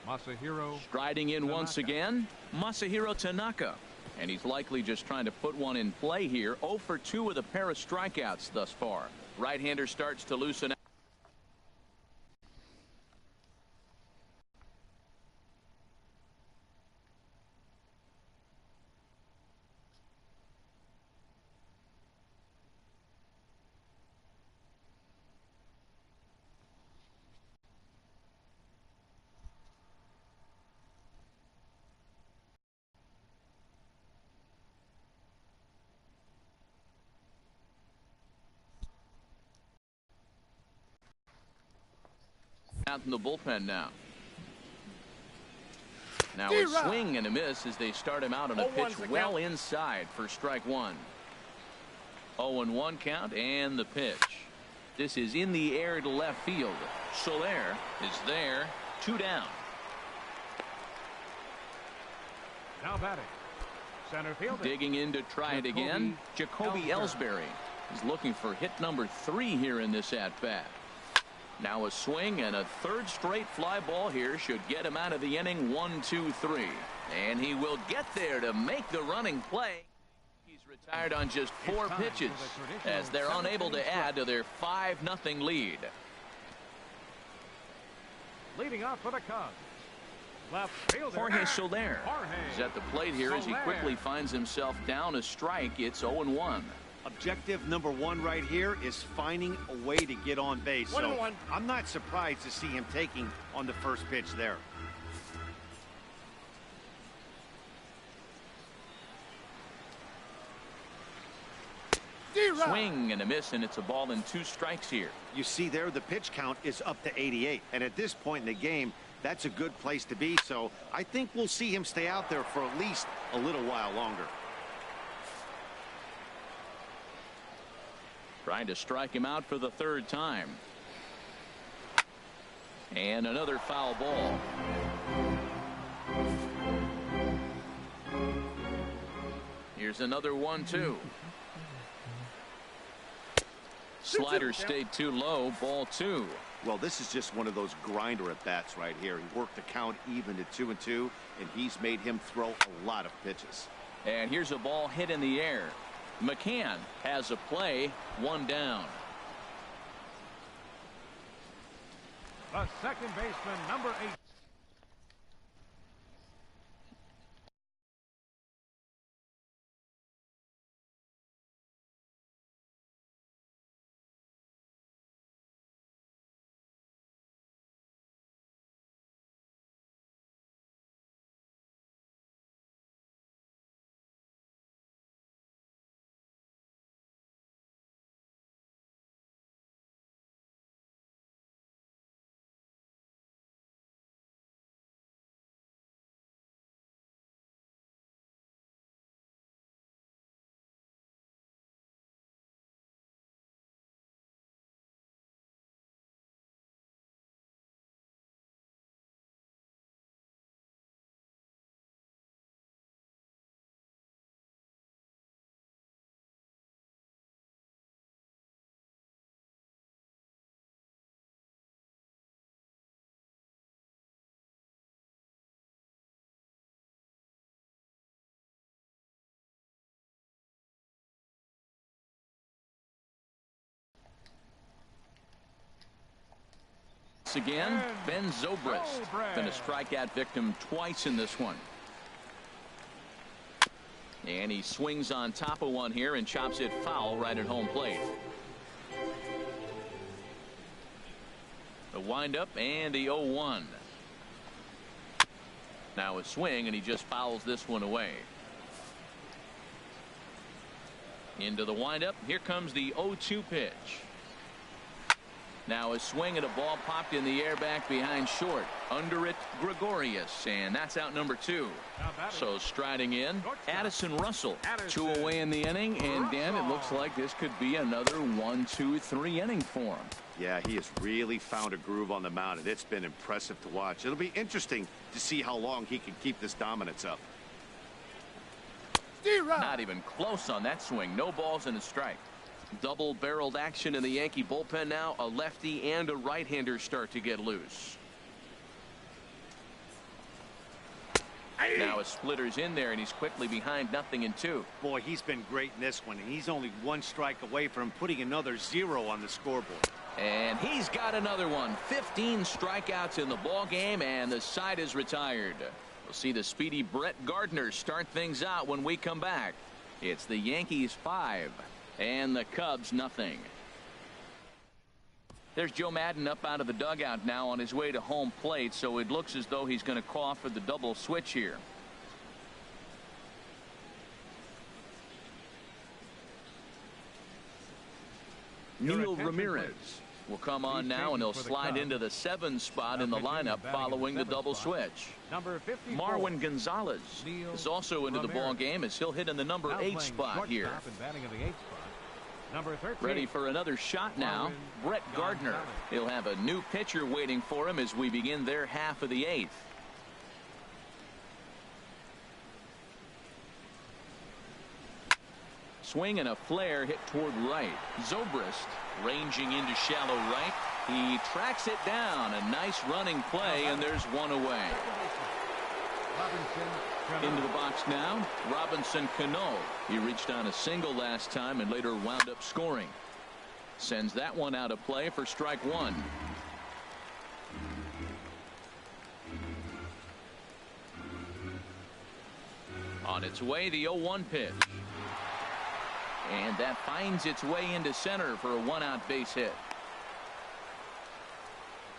Masahiro. Striding in Tanaka. once again, Masahiro Tanaka. And he's likely just trying to put one in play here. 0 for 2 with a pair of strikeouts thus far. Right-hander starts to loosen up. Out in the bullpen now. Now a swing and a miss as they start him out on a pitch well inside for strike one. 0-1 count and the pitch. This is in the air to left field. Soler is there. 2 down. Now batting, center fielder. Digging in to try it again. Jacoby Ellsbury is looking for hit number 3 here in this at-bat. Now a swing and a third straight fly ball here should get him out of the inning. 1-2-3, and he will get there to make the running play. He's retired on just 4 pitches as they're unable to add to their 5-0 lead. Leading off for the Cubs, left fielder Jorge Soler is at the plate here as he quickly finds himself down a strike. It's 0-1. Objective number 1 right here is finding a way to get on base. So I'm not surprised to see him taking on the first pitch there. Swing and a miss, and it's a ball and 2 strikes here. You see there, the pitch count is up to 88, and at this point in the game, that's a good place to be. So I think we'll see him stay out there for at least a little while longer. Trying to strike him out for the 3rd time. And another foul ball. Here's another 1-2. Slider stayed too low. Ball 2. Well, this is just one of those grinder at bats right here. He worked the count even to 2-2, and he's made him throw a lot of pitches. And here's a ball hit in the air. McCann has a play. 1 down. The second baseman, number 8. Again, Ben Zobrist been a strikeout victim twice in this one. And he swings on top of one here and chops it foul right at home plate. The windup and the 0-1. Now a swing, and he just fouls this one away. Into the windup. Here comes the 0-2 pitch. Now a swing and a ball popped in the air back behind short. Under it, Gregorius, and that's out number 2. So striding in, Addison Russell. 2 away in the inning, and Dan, it looks like this could be another 1, 2, 3 inning for him. Yeah, he has really found a groove on the mound, and it's been impressive to watch. It'll be interesting to see how long he can keep this dominance up. Not even close on that swing. No balls and a strike. Double-barreled action in the Yankee bullpen now. A lefty and a right-hander start to get loose. Now a splitter's in there, and he's quickly behind 0-2. Boy, he's been great in this one, and he's only 1 strike away from putting another 0 on the scoreboard. And he's got another one. 15 strikeouts in the ball game, and the side is retired. We'll see the speedy Brett Gardner start things out when we come back. It's the Yankees 5 and the Cubs 0. There's Joe Madden up out of the dugout now on his way to home plate, so it looks as though he's going to call for the double switch here. Neil Ramirez will come on now, and he'll slide into the 7 spot in the lineup following the double switch. Marwin Gonzalez is also into the ball game as he'll hit in the number 8 spot here. Ready for another shot now, Brett Gardner. He'll have a new pitcher waiting for him as we begin their half of the 8th. Swing and a flare hit toward right. Zobrist ranging into shallow right. He tracks it down. A nice running play, and there's 1 away. Into the box now, Robinson Cano. He reached on a single last time and later wound up scoring. Sends that one out of play for strike 1. On its way, the 0-1 pitch. And that finds its way into center for a 1-out base hit.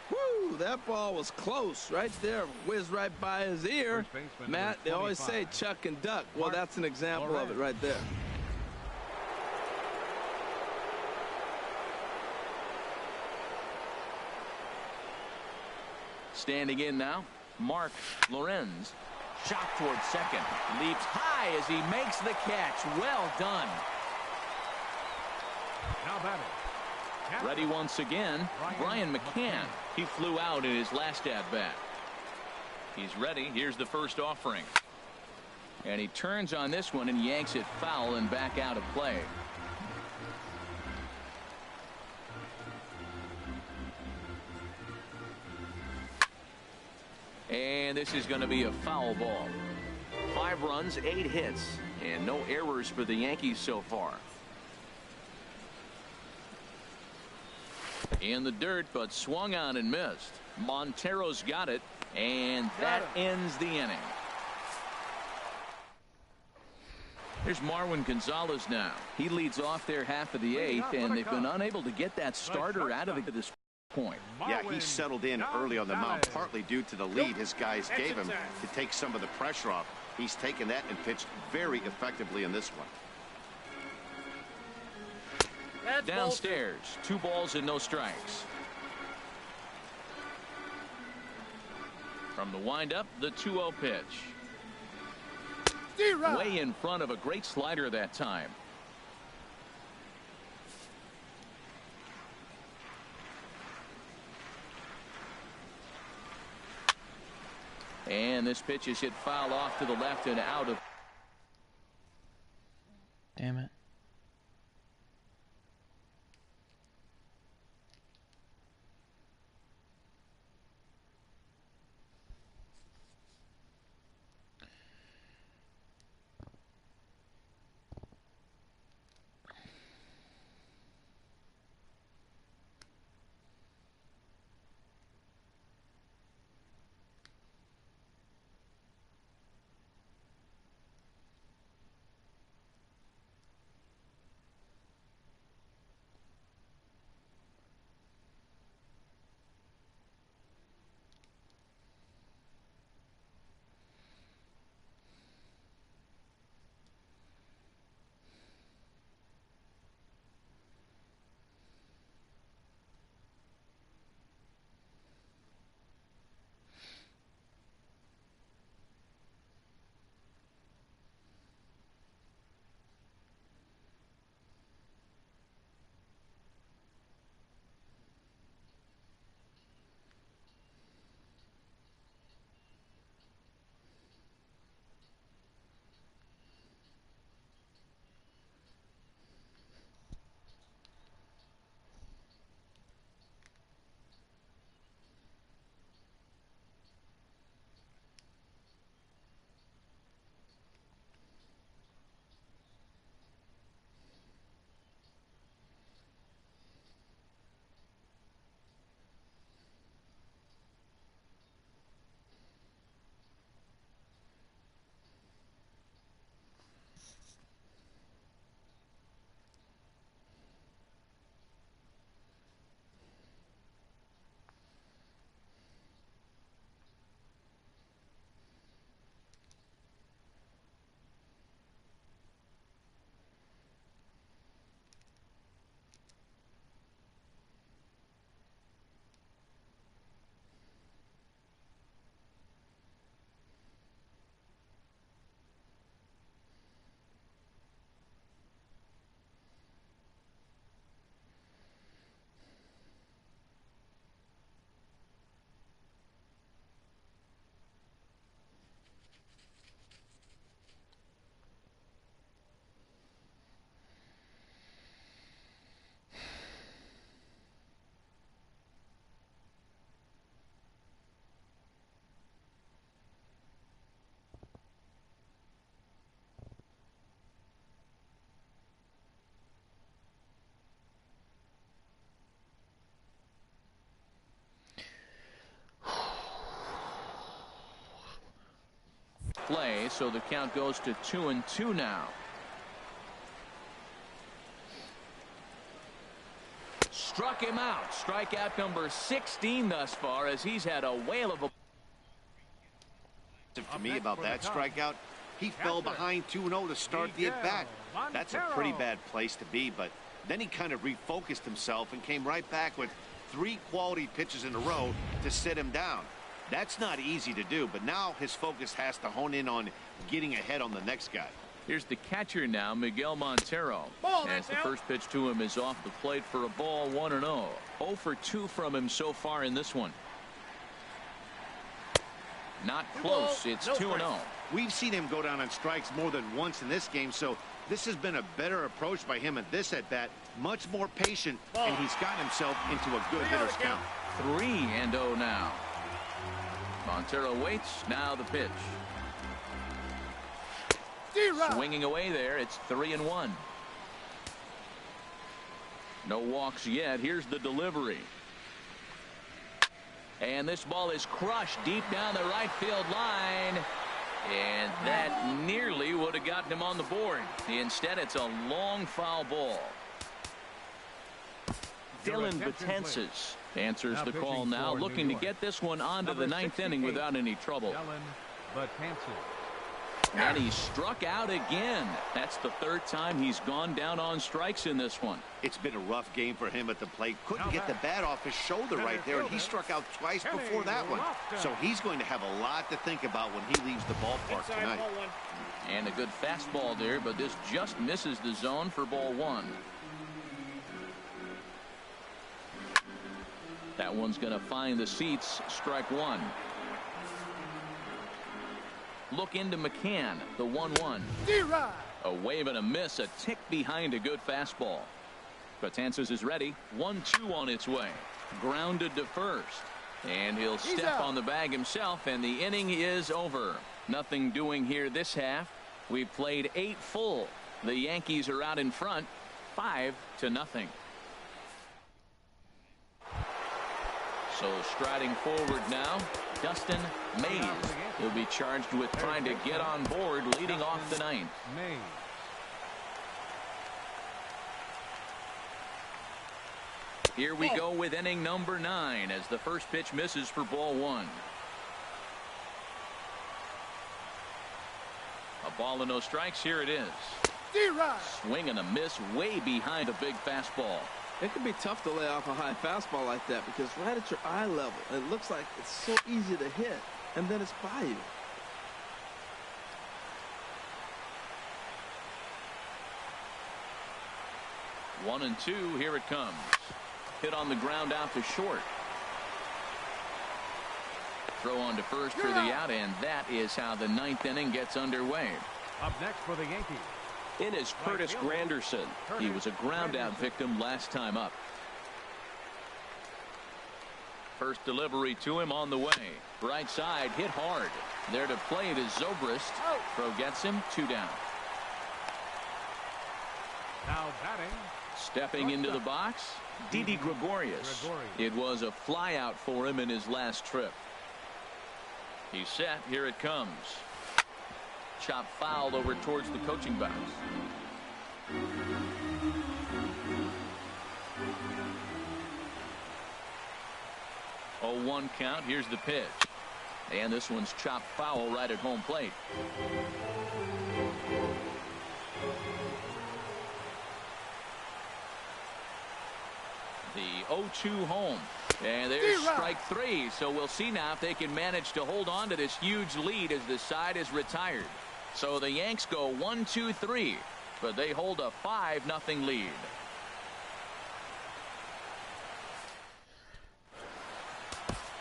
Woo, that ball was close right there. Whizzed right by his ear. Matt, they always say chuck and duck. Well, that's an example of it right there. Standing in now, Mark Lorenz. Shot towards second. Leaps high as he makes the catch. Well done. Now batting. Ready once again, Brian McCann. He flew out in his last at-bat. He's ready. Here's the first offering. And he turns on this one and yanks it foul and back out of play. And this is going to be a foul ball. 5 runs, 8 hits, and no errors for the Yankees so far. In the dirt, but swung on and missed. Montero's got it, and that ends the inning. Here's Marwin Gonzalez now. He leads off their half of the 8th, and they've been unable to get that starter out of it to this point. Yeah, he settled in early on the mound, partly due to the lead his guys gave him to take some of the pressure off. He's taken that and pitched very effectively in this one. Downstairs, 2 balls and no strikes. From the windup, the 2-0 pitch. Way in front of a great slider that time. And this pitch is hit foul off to the left and out of. Damn it. play, so the count goes to 2-2 now. Struck him out. Strikeout number 16 thus far, as he's had a whale of a... To me about that strikeout, he fell behind 2-0 to start the at-bat. That's a pretty bad place to be, but then he kind of refocused himself and came right back with 3 quality pitches in a row to sit him down. That's not easy to do, but now his focus has to hone in on getting ahead on the next guy. Here's the catcher now, Miguel Montero. As the first pitch to him is off the plate for a ball, 1-0. 0 for 2 from him so far in this one. Not close. It's 2-0. We've seen him go down on strikes more than once in this game, so this has been a better approach by him at this at-bat. Much more patient, and he's gotten himself into a good hitter's count. 3-0 now. Montero waits. Now the pitch. Swinging away there. It's 3-1. No walks yet. Here's the delivery. And this ball is crushed deep down the right field line. And that nearly would have gotten him on the board. Instead, it's a long foul ball. Dylan Betances answers the call now, looking to get this one onto the 9th inning without any trouble. And he struck out again. That's the 3rd time he's gone down on strikes in this one. It's been a rough game for him at the plate. Couldn't get the bat off his shoulder right there, and he struck out twice before that one. So he's going to have a lot to think about when he leaves the ballpark tonight. And a good fastball there, but this just misses the zone for ball 1. That one's going to find the seats. Strike 1. Look into McCann, the 1-1. A wave and a miss, a tick behind a good fastball. Betances is ready. 1-2 on its way. Grounded to first. And he'll step on the bag himself, and the inning is over. Nothing doing here this half. We've played 8 full. The Yankees are out in front, 5-0. So striding forward now, Dustin Mays. He'll be charged with trying to get on board, leading off the 9th. Here we go with inning number 9 as the first pitch misses for ball 1. A ball and no strikes. Here it is. Swing and a miss way behind a big fastball. It can be tough to lay off a high fastball like that because right at your eye level, it looks like it's so easy to hit, and then it's by you. One and 2. Here it comes. Hit on the ground out to short. Throw on to first for the out, and that is how the 9th inning gets underway. Up next for the Yankees. In is Curtis Granderson. He was a ground out victim last time up. First delivery to him on the way. Right side, hit hard. There to play it is Zobrist. Throw gets him. 2 down. Now batting. Stepping into the box, Didi Gregorius. It was a fly out for him in his last trip. He's set. Here it comes. Chop foul over towards the coaching box. 0-1 count. Here's the pitch. And this one's chopped foul right at home plate. The 0-2 home. And there's strike 3. So we'll see now if they can manage to hold on to this huge lead as the side is retired. So the Yanks go 1-2-3, but they hold a 5-0 lead.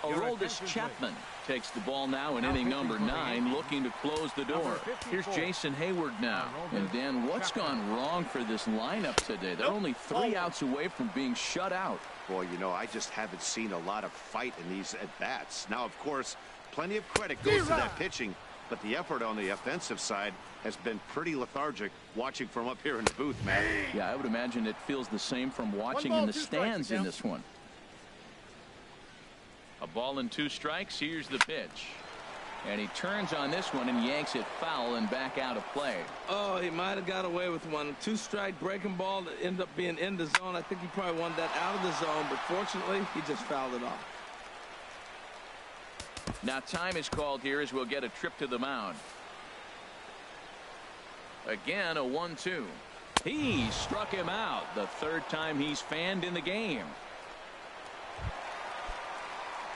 Aroldis Chapman takes the ball now in inning number 9, looking to close the door. Here's Jason Hayward now. And Dan, what's gone wrong for this lineup today? They're only 3 outs away from being shut out. Boy, you know, I just haven't seen a lot of fight in these at-bats. Now, of course, plenty of credit goes to that pitching, but the effort on the offensive side has been pretty lethargic watching from up here in the booth, man. Yeah, I would imagine it feels the same from watching in the stands in this one. A ball and 2 strikes. Here's the pitch. And he turns on this one and yanks it foul and back out of play. Oh, he might have got away with one. 2-strike breaking ball that ended up being in the zone. I think he probably wanted that out of the zone, but fortunately, he just fouled it off. Now time is called here as we'll get a trip to the mound. Again, a 1-2. He struck him out. The third time he's fanned in the game.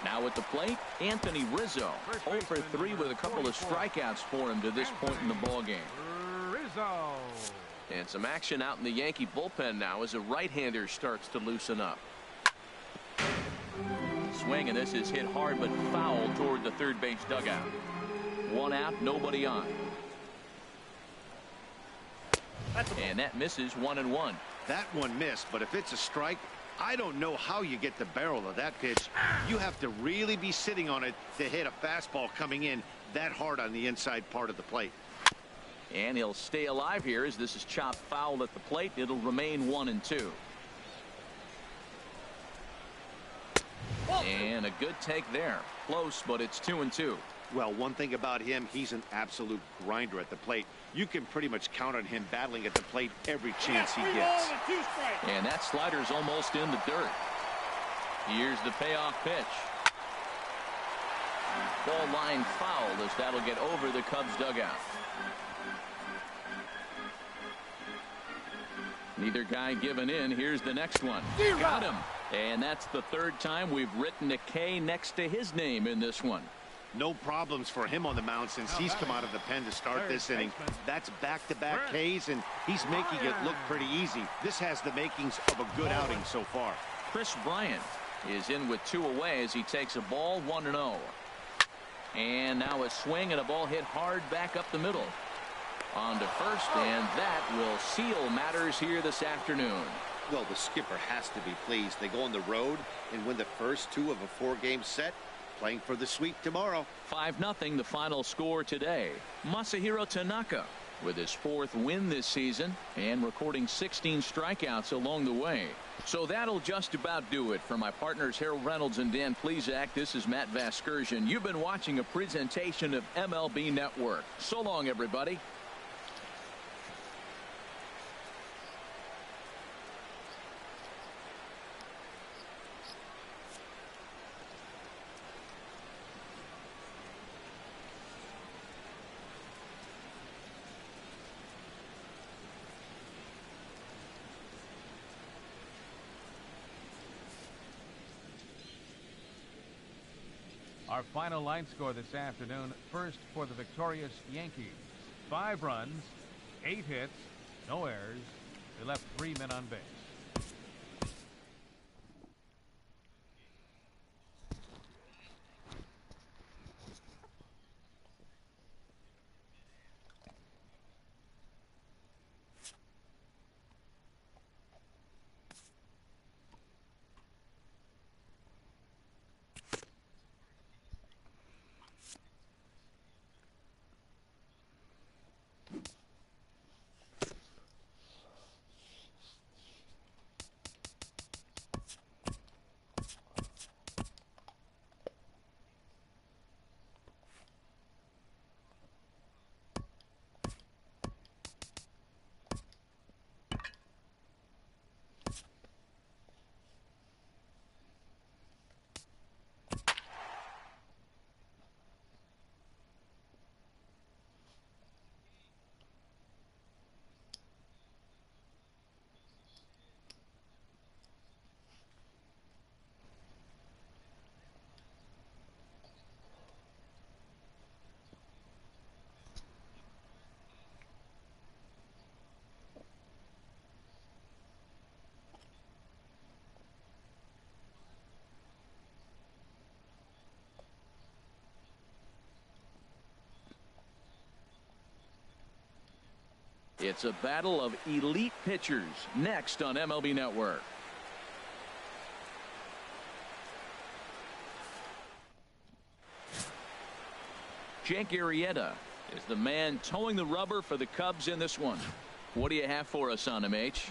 Now at the plate, Anthony Rizzo. 0 for 3 with a couple of strikeouts for him to this point in the ballgame. Rizzo. And some action out in the Yankee bullpen now as a right-hander starts to loosen up. Swing, and this is hit hard but foul toward the third base dugout. 1 out, nobody on. And that misses 1-1. That one missed, but if it's a strike, I don't know how you get the barrel of that pitch. You have to really be sitting on it to hit a fastball coming in that hard on the inside part of the plate. And he'll stay alive here as this is chopped foul at the plate. It'll remain 1-2. And a good take there. Close, but it's 2-2. Well, one thing about him, he's an absolute grinder at the plate. You can pretty much count on him battling at the plate every chance he gets. And that slider's almost in the dirt. Here's the payoff pitch. Ball line foul as that'll get over the Cubs dugout. Neither guy giving in. Here's the next one. Got him. And that's the third time we've written a K next to his name in this one. No problems for him on the mound since he's come out of the pen to start this inning. That's back-to-back Ks, and he's making it look pretty easy. This has the makings of a good outing so far. Chris Bryant is in with 2 away as he takes a ball 1-0. And now a swing and a ball hit hard back up the middle. On to first, and that will seal matters here this afternoon. Well, the skipper has to be pleased. They go on the road and win the first 2 of a 4-game set. Playing for the sweep tomorrow. 5-0 the final score today. Masahiro Tanaka with his 4th win this season and recording 16 strikeouts along the way. So that'll just about do it. For my partners Harold Reynolds and Dan Plesac, this is Matt Vasgersian. You've been watching a presentation of MLB Network. So long, everybody. Our final line score this afternoon. First for the victorious Yankees. 5 runs, 8 hits, no errors. They left 3 men on base. It's a battle of elite pitchers next on MLB Network. Jake Arrieta is the man towing the rubber for the Cubs in this one. What do you have for us on him, H?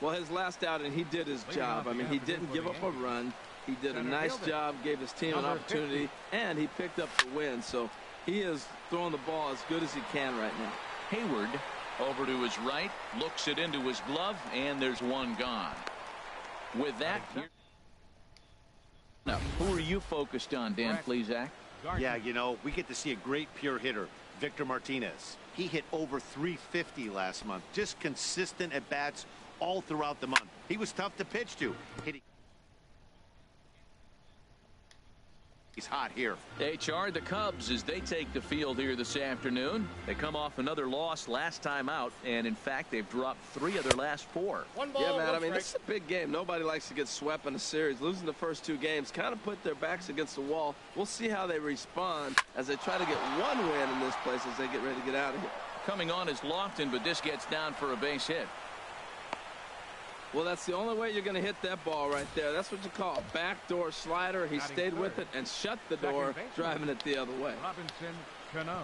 Well, his last outing, he did his job. I mean, he didn't give up a run. He did a nice job, gave his team an opportunity, and he picked up the win. So He is throwing the ball as good as he can right now. Hayward over to his right, looks it into his glove, and there's one gone. With that, now, who are you focused on, Dan Plesac? Yeah, you know, we get to see a great pure hitter, Victor Martinez. He hit over 350 last month. Just consistent at bats all throughout the month. He was tough to pitch to. He's hot here. They charge the Cubs as they take the field here this afternoon. They come off another loss last time out, and in fact, they've dropped 3 of their last 4. One ball, yeah, man, I mean, strike. this is a big game. Nobody likes to get swept in a series. Losing the first 2 games kind of put their backs against the wall. We'll see how they respond as they try to get 1 win in this place as they get ready to get out of here. Coming on is Lofton, but this gets down for a base hit. Well, that's the only way you're going to hit that ball right there. That's what you call a backdoor slider. He stayed with it and shut the door, driving it the other way. Robinson Cano.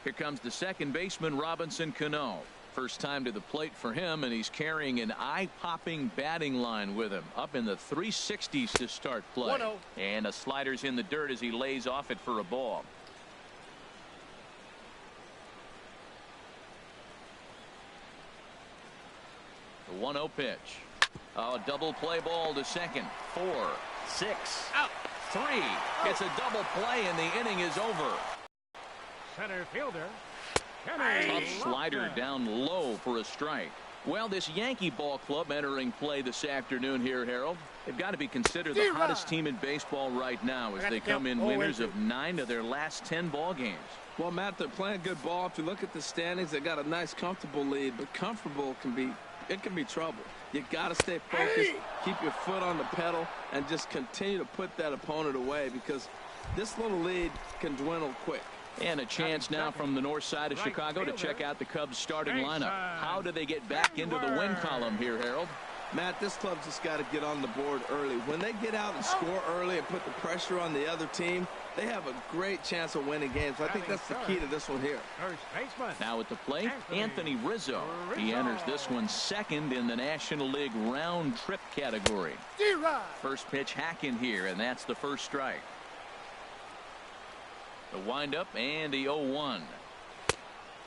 Here comes the second baseman, Robinson Cano. First time to the plate for him, and he's carrying an eye-popping batting line with him. Up in the 360s to start play. 1-0. And a slider's in the dirt as he lays off it for a ball. The 1-0 pitch. A double play ball to second. 4, 6, out, 3. It's a double play, and the inning is over. Center fielder. Tough slider down low for a strike. Well, this Yankee ball club entering play this afternoon here, Harold. They've got to be considered the hottest team in baseball right now as they come in winners of 9 of their last 10 ball games. Well, Matt, they're playing good ball. If you look at the standings, they got a nice, comfortable lead, but comfortable can be trouble. You got to stay focused, keep your foot on the pedal, and just continue to put that opponent away because this little lead can dwindle quick. And a chance now from the north side of Chicago to check out the Cubs starting lineup. How do they get back into the win column here, Harold? Matt, this club's just got to get on the board early. When they get out and score early and put the pressure on the other team, they have a great chance of winning games. I think that's the key to this one here. First baseman. Now at the plate, Anthony Rizzo. He enters this one second in the National League round trip category. First pitch hack in here, and that's the first strike. The windup and the 0-1.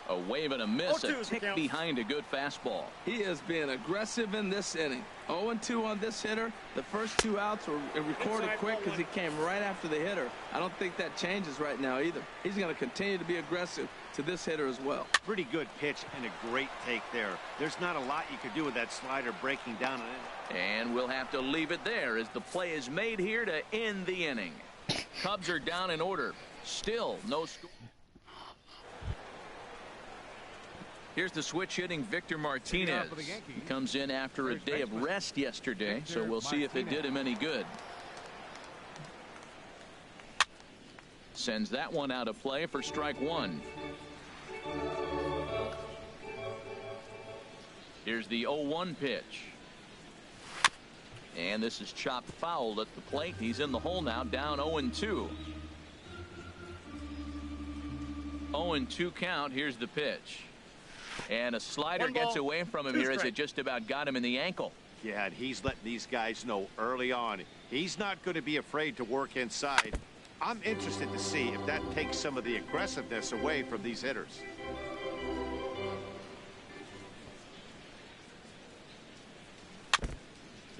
A wave and a miss, a tick behind a good fastball. He is being aggressive in this inning. 0-2 on this hitter. The first 2 outs were recorded quick because he came right after the hitter. I don't think that changes right now either. He's going to continue to be aggressive to this hitter as well. Pretty good pitch and a great take there. There's not a lot you could do with that slider breaking down on it. And we'll have to leave it there as the play is made here to end the inning. Cubs are down in order. Still no score. Here's the switch hitting Victor Martinez. He comes in after a day of rest yesterday, so we'll see if it did him any good. Sends that one out of play for strike 1. Here's the 0-1 pitch. And this is chopped foul at the plate. He's in the hole now, down 0-2. 0-2 count. Here's the pitch. And a slider gets away from him here as it just about got him in the ankle. Yeah, and he's letting these guys know early on. He's not going to be afraid to work inside. I'm interested to see if that takes some of the aggressiveness away from these hitters.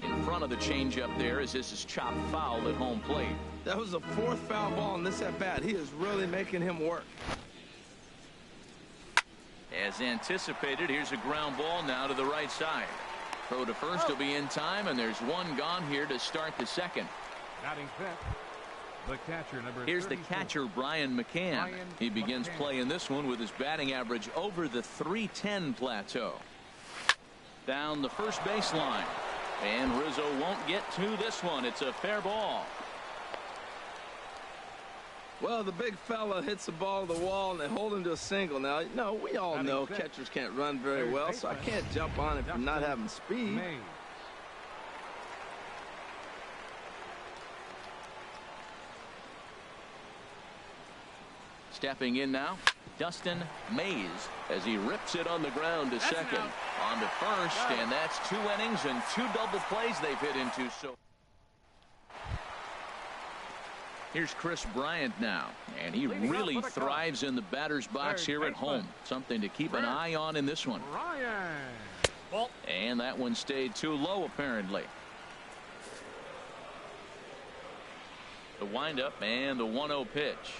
In front of the changeup there as this is chopped foul at home plate. That was the 4th foul ball in this at bat. He is really making him work. As anticipated, here's a ground ball now to the right side. Throw to first will be in time, and there's one gone here to start the second. Batting fifth, the catcher, number Here's the 34. catcher, Brian McCann. He begins playing this one with his batting average over the .310 plateau. Down the first baseline. And Rizzo won't get to this one. It's a fair ball. Well, the big fella hits the ball to the wall, and they hold him to a single. Now, no, we all know catchers can't run very well, so I can't jump on him for not having speed. Stepping in now, Dustin Mays as he rips it on the ground to second. On to first, and that's 2 innings and 2 double plays they've hit into. So Here's Chris Bryant now, and he really thrives in the batter's box here at home. Something to keep an eye on in this one. And that one stayed too low, apparently. The windup and the 1-0 pitch.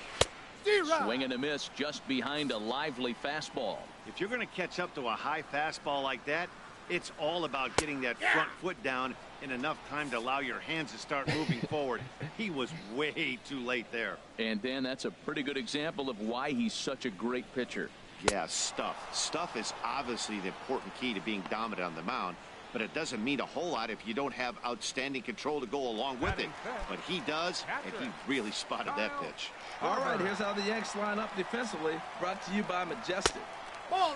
Swing and a miss just behind a lively fastball. If you're going to catch up to a high fastball like that, it's all about getting that front foot down in enough time to allow your hands to start moving forward. He was way too late there. And Dan, that's a pretty good example of why he's such a great pitcher. Yeah, stuff. Stuff is obviously the important key to being dominant on the mound, but it doesn't mean a whole lot if you don't have outstanding control to go along with it. But he does, and he really spotted that pitch. All right, here's how the Yanks line up defensively. Brought to you by Majestic.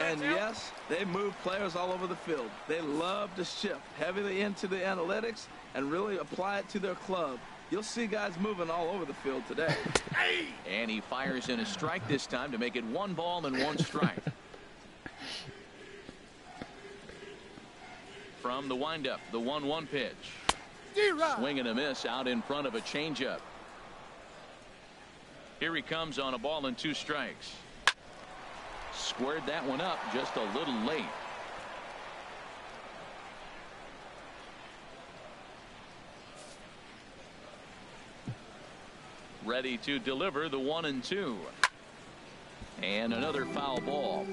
And yes, they move players all over the field. They love to shift heavily into the analytics and really apply it to their club. You'll see guys moving all over the field today. And he fires in a strike this time to make it 1 ball and 1 strike. From the windup, the 1-1 pitch. Swing and a miss out in front of a changeup. Here he comes on a ball and 2 strikes. Squared that one up just a little late. Ready to deliver the 1-2. And another foul ball.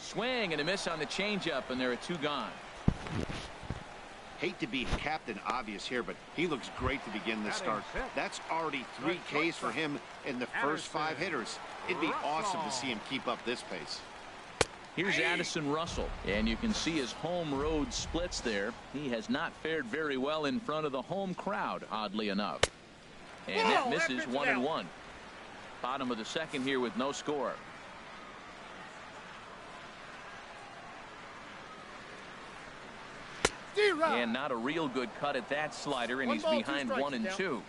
Swing and a miss on the changeup, and there are 2 gone. Hate to be Captain Obvious here, but he looks great to begin this start. That's already 3 Ks for him in the first 5 hitters. It'd be awesome to see him keep up this pace. Here's Addison Russell, and you can see his home road splits there. He has not fared very well in front of the home crowd, oddly enough. And that misses 1-1. Bottom of the second here with no score. And not a real good cut at that slider, and he's behind 1-2.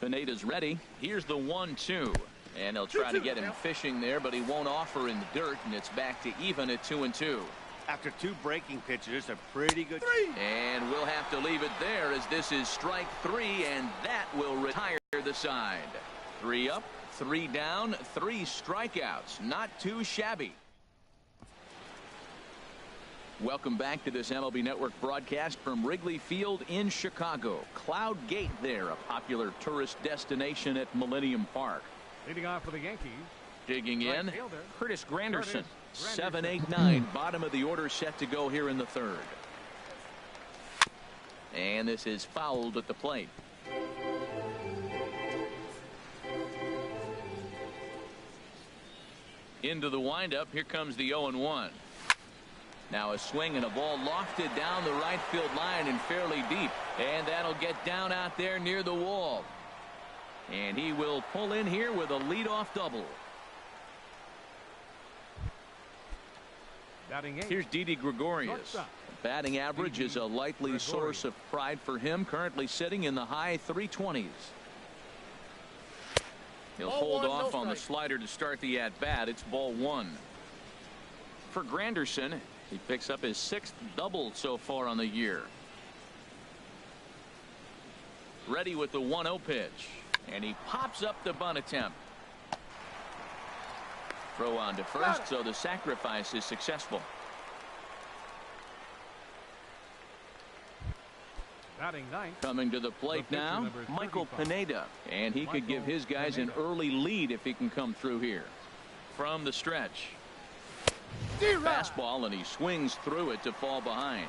Pineda's ready. Here's the 1-2. And he'll try to get him fishing there, but he won't offer in the dirt, and it's back to even at 2-2. After 2 breaking pitches, a pretty good. And we'll have to leave it there as this is strike 3, and that will retire the side. 3 up, 3 down, 3 strikeouts. Not too shabby. Welcome back to this MLB Network broadcast from Wrigley Field in Chicago. Cloud Gate there, a popular tourist destination at Millennium Park. Leading off for the Yankees. Digging in, Curtis Granderson. 7, 8, 9, bottom of the order set to go here in the 3rd. And this is fouled at the plate. Into the windup, here comes the 0-1. Now a swing and a ball lofted down the right field line and fairly deep. And that'll get down out there near the wall. And he will pull in here with a leadoff double. Here's Didi Gregorius. Batting average is a likely source of pride for him. Currently sitting in the high 320s. He'll hold off on the slider to start the at-bat. It's ball 1. For Granderson, he picks up his 6th double so far on the year. Ready with the 1-0 pitch. And he pops up the bunt attempt. Throw on to first, so the sacrifice is successful. Coming to the plate now, Michael Pineda. And he could give his guys an early lead if he can come through here. From the stretch. Fastball, and he swings through it to fall behind.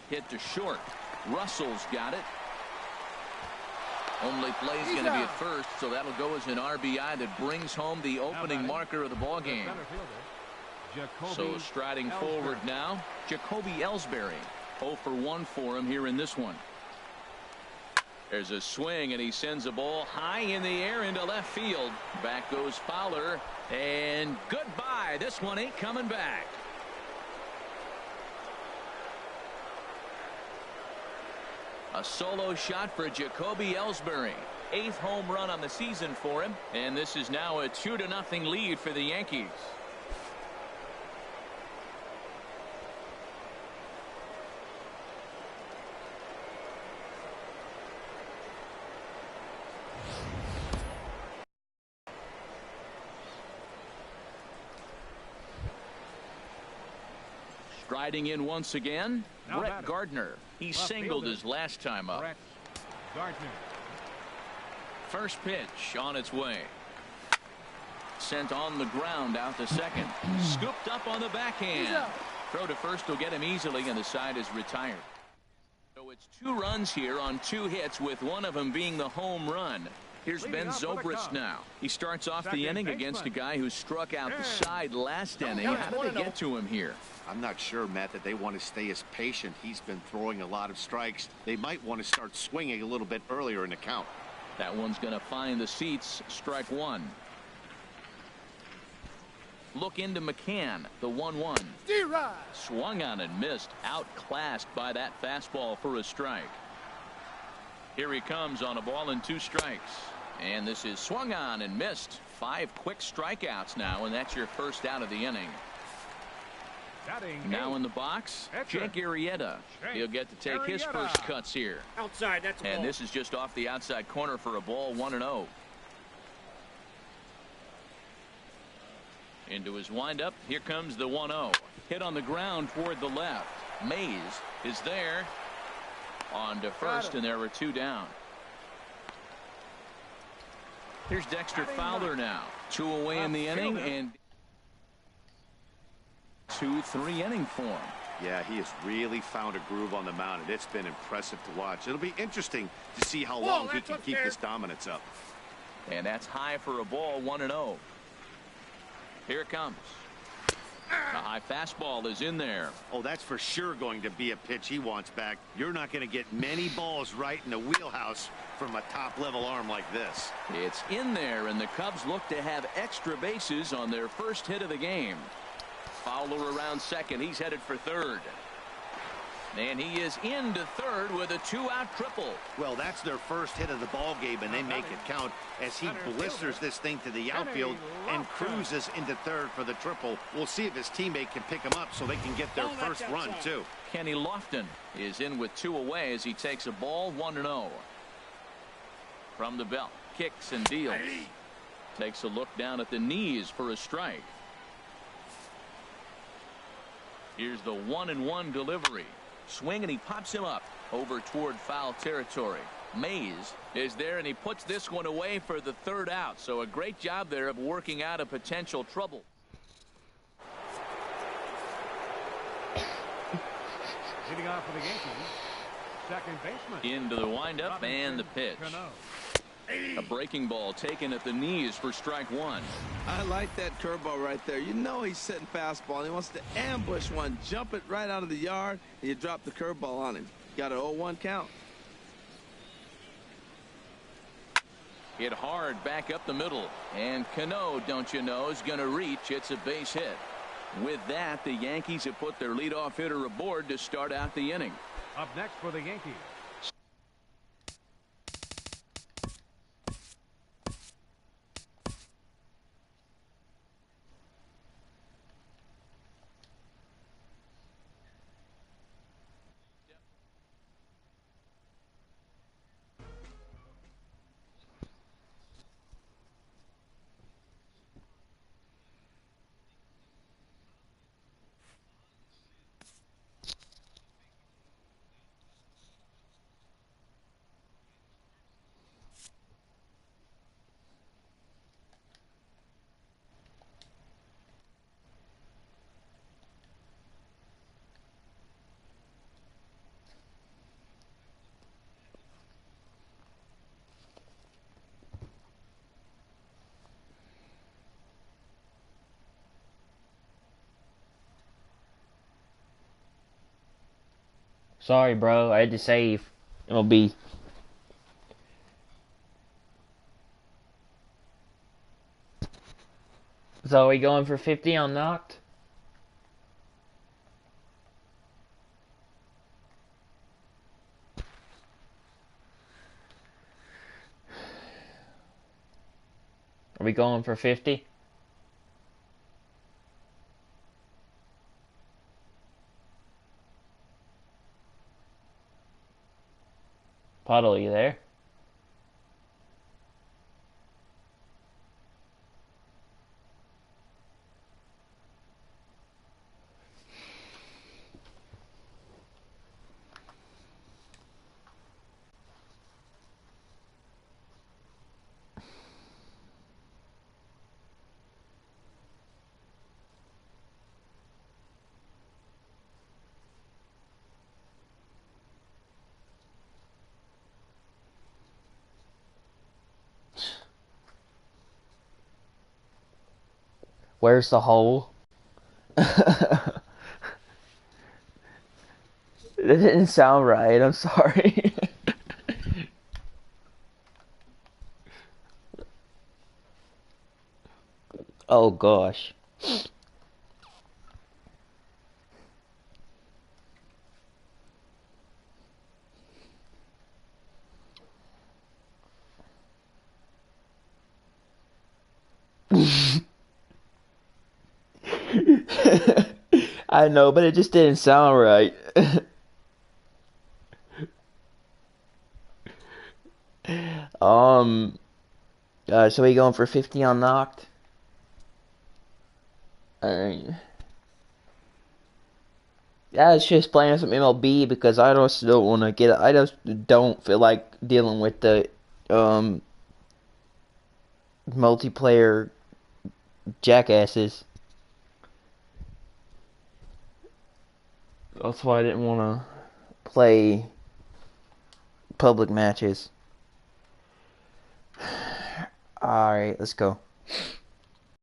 Hit to short. Russell's got it. Only play's going to be at first, so that'll go as an RBI that brings home the opening marker of the ball game. So striding forward now, Jacoby Ellsbury. 0 for 1 for him here in this one. There's a swing, and he sends a ball high in the air into left field. Back goes Fowler, and goodbye. This one ain't coming back. A solo shot for Jacoby Ellsbury. 8th home run on the season for him. And this is now a 2-0 lead for the Yankees. Striding in once again, Brett Gardner. He singled his last time up. Gardner. First pitch on its way. Sent on the ground out to second. Scooped up on the backhand. Throw to first will get him easily, and the side is retired. So it's 2 runs here on 2 hits, with one of them being the home run. Here's Ben Zobrist now. He starts off the inning against a guy who struck out the side last inning. How did they get to him here? I'm not sure, Matt, that they want to stay as patient. He's been throwing a lot of strikes. They might want to start swinging a little bit earlier in the count. That one's going to find the seats. Strike 1. Look into McCann, the 1-1. Swung on and missed. Outclassed by that fastball for a strike. Here he comes on a ball and 2 strikes. And this is swung on and missed. 5 quick strikeouts now, and that's your first out of the inning. Now in the box, Jake Arrieta. He'll get to take his first cuts here. Outside, that's a ball. And this is just off the outside corner for a ball, 1-0. Into his windup. Here comes the 1-0. Hit on the ground toward the left. Mays is there. On to first, and there are 2 down. Here's Dexter Fowler now. 2 away in the inning, and 2-3 inning form. Yeah, he has really found a groove on the mound, and it's been impressive to watch. It'll be interesting to see how long he can keep this dominance up. And that's high for a ball, 1-0. Here it comes. A high fastball is in there. Oh, that's for sure going to be a pitch he wants back. You're not going to get many balls right in the wheelhouse from a top-level arm like this. It's in there, and the Cubs look to have extra bases on their first hit of the game. Fowler around second. He's headed for third. And he is into third with a 2-out triple. Well, that's their first hit of the ball game, and they make it count as he blisters this thing to the outfield and cruises into third for the triple. We'll see if his teammate can pick him up so they can get their first run, too. Kenny Lofton is in with 2 away as he takes a ball, 1-0. From the belt, kicks and deals. Takes a look down at the knees for a strike. Here's the 1-1 delivery. Swing, and he pops him up over toward foul territory. Mays is there, and he puts this one away for the 3rd out. So a great job there of working out a potential trouble. Leading off for the Yankees, second baseman. Into the windup and the pitch. A breaking ball taken at the knees for strike 1. I like that curveball right there. You know he's setting fastball, and he wants to ambush one, jump it right out of the yard, and you drop the curveball on him. Got an 0-1 count. Hit hard back up the middle, and Cano, don't you know, is going to reach. It's a base hit. With that, the Yankees have put their leadoff hitter aboard to start out the inning. Up next for the Yankees, Sorry, bro. I had to save. MLB. So are we going for 50 on knocked? Are we going for 50? Puddle, you there? Where's the hole? That didn't sound right. I'm sorry. Oh gosh. I know, but it just didn't sound right. um, so we going for 50 on knocked? Alright. Yeah, it's just playing some MLB because I just don't want to get. I just don't feel like dealing with the multiplayer jackasses. That's why I didn't want to play public matches. Alright, let's go.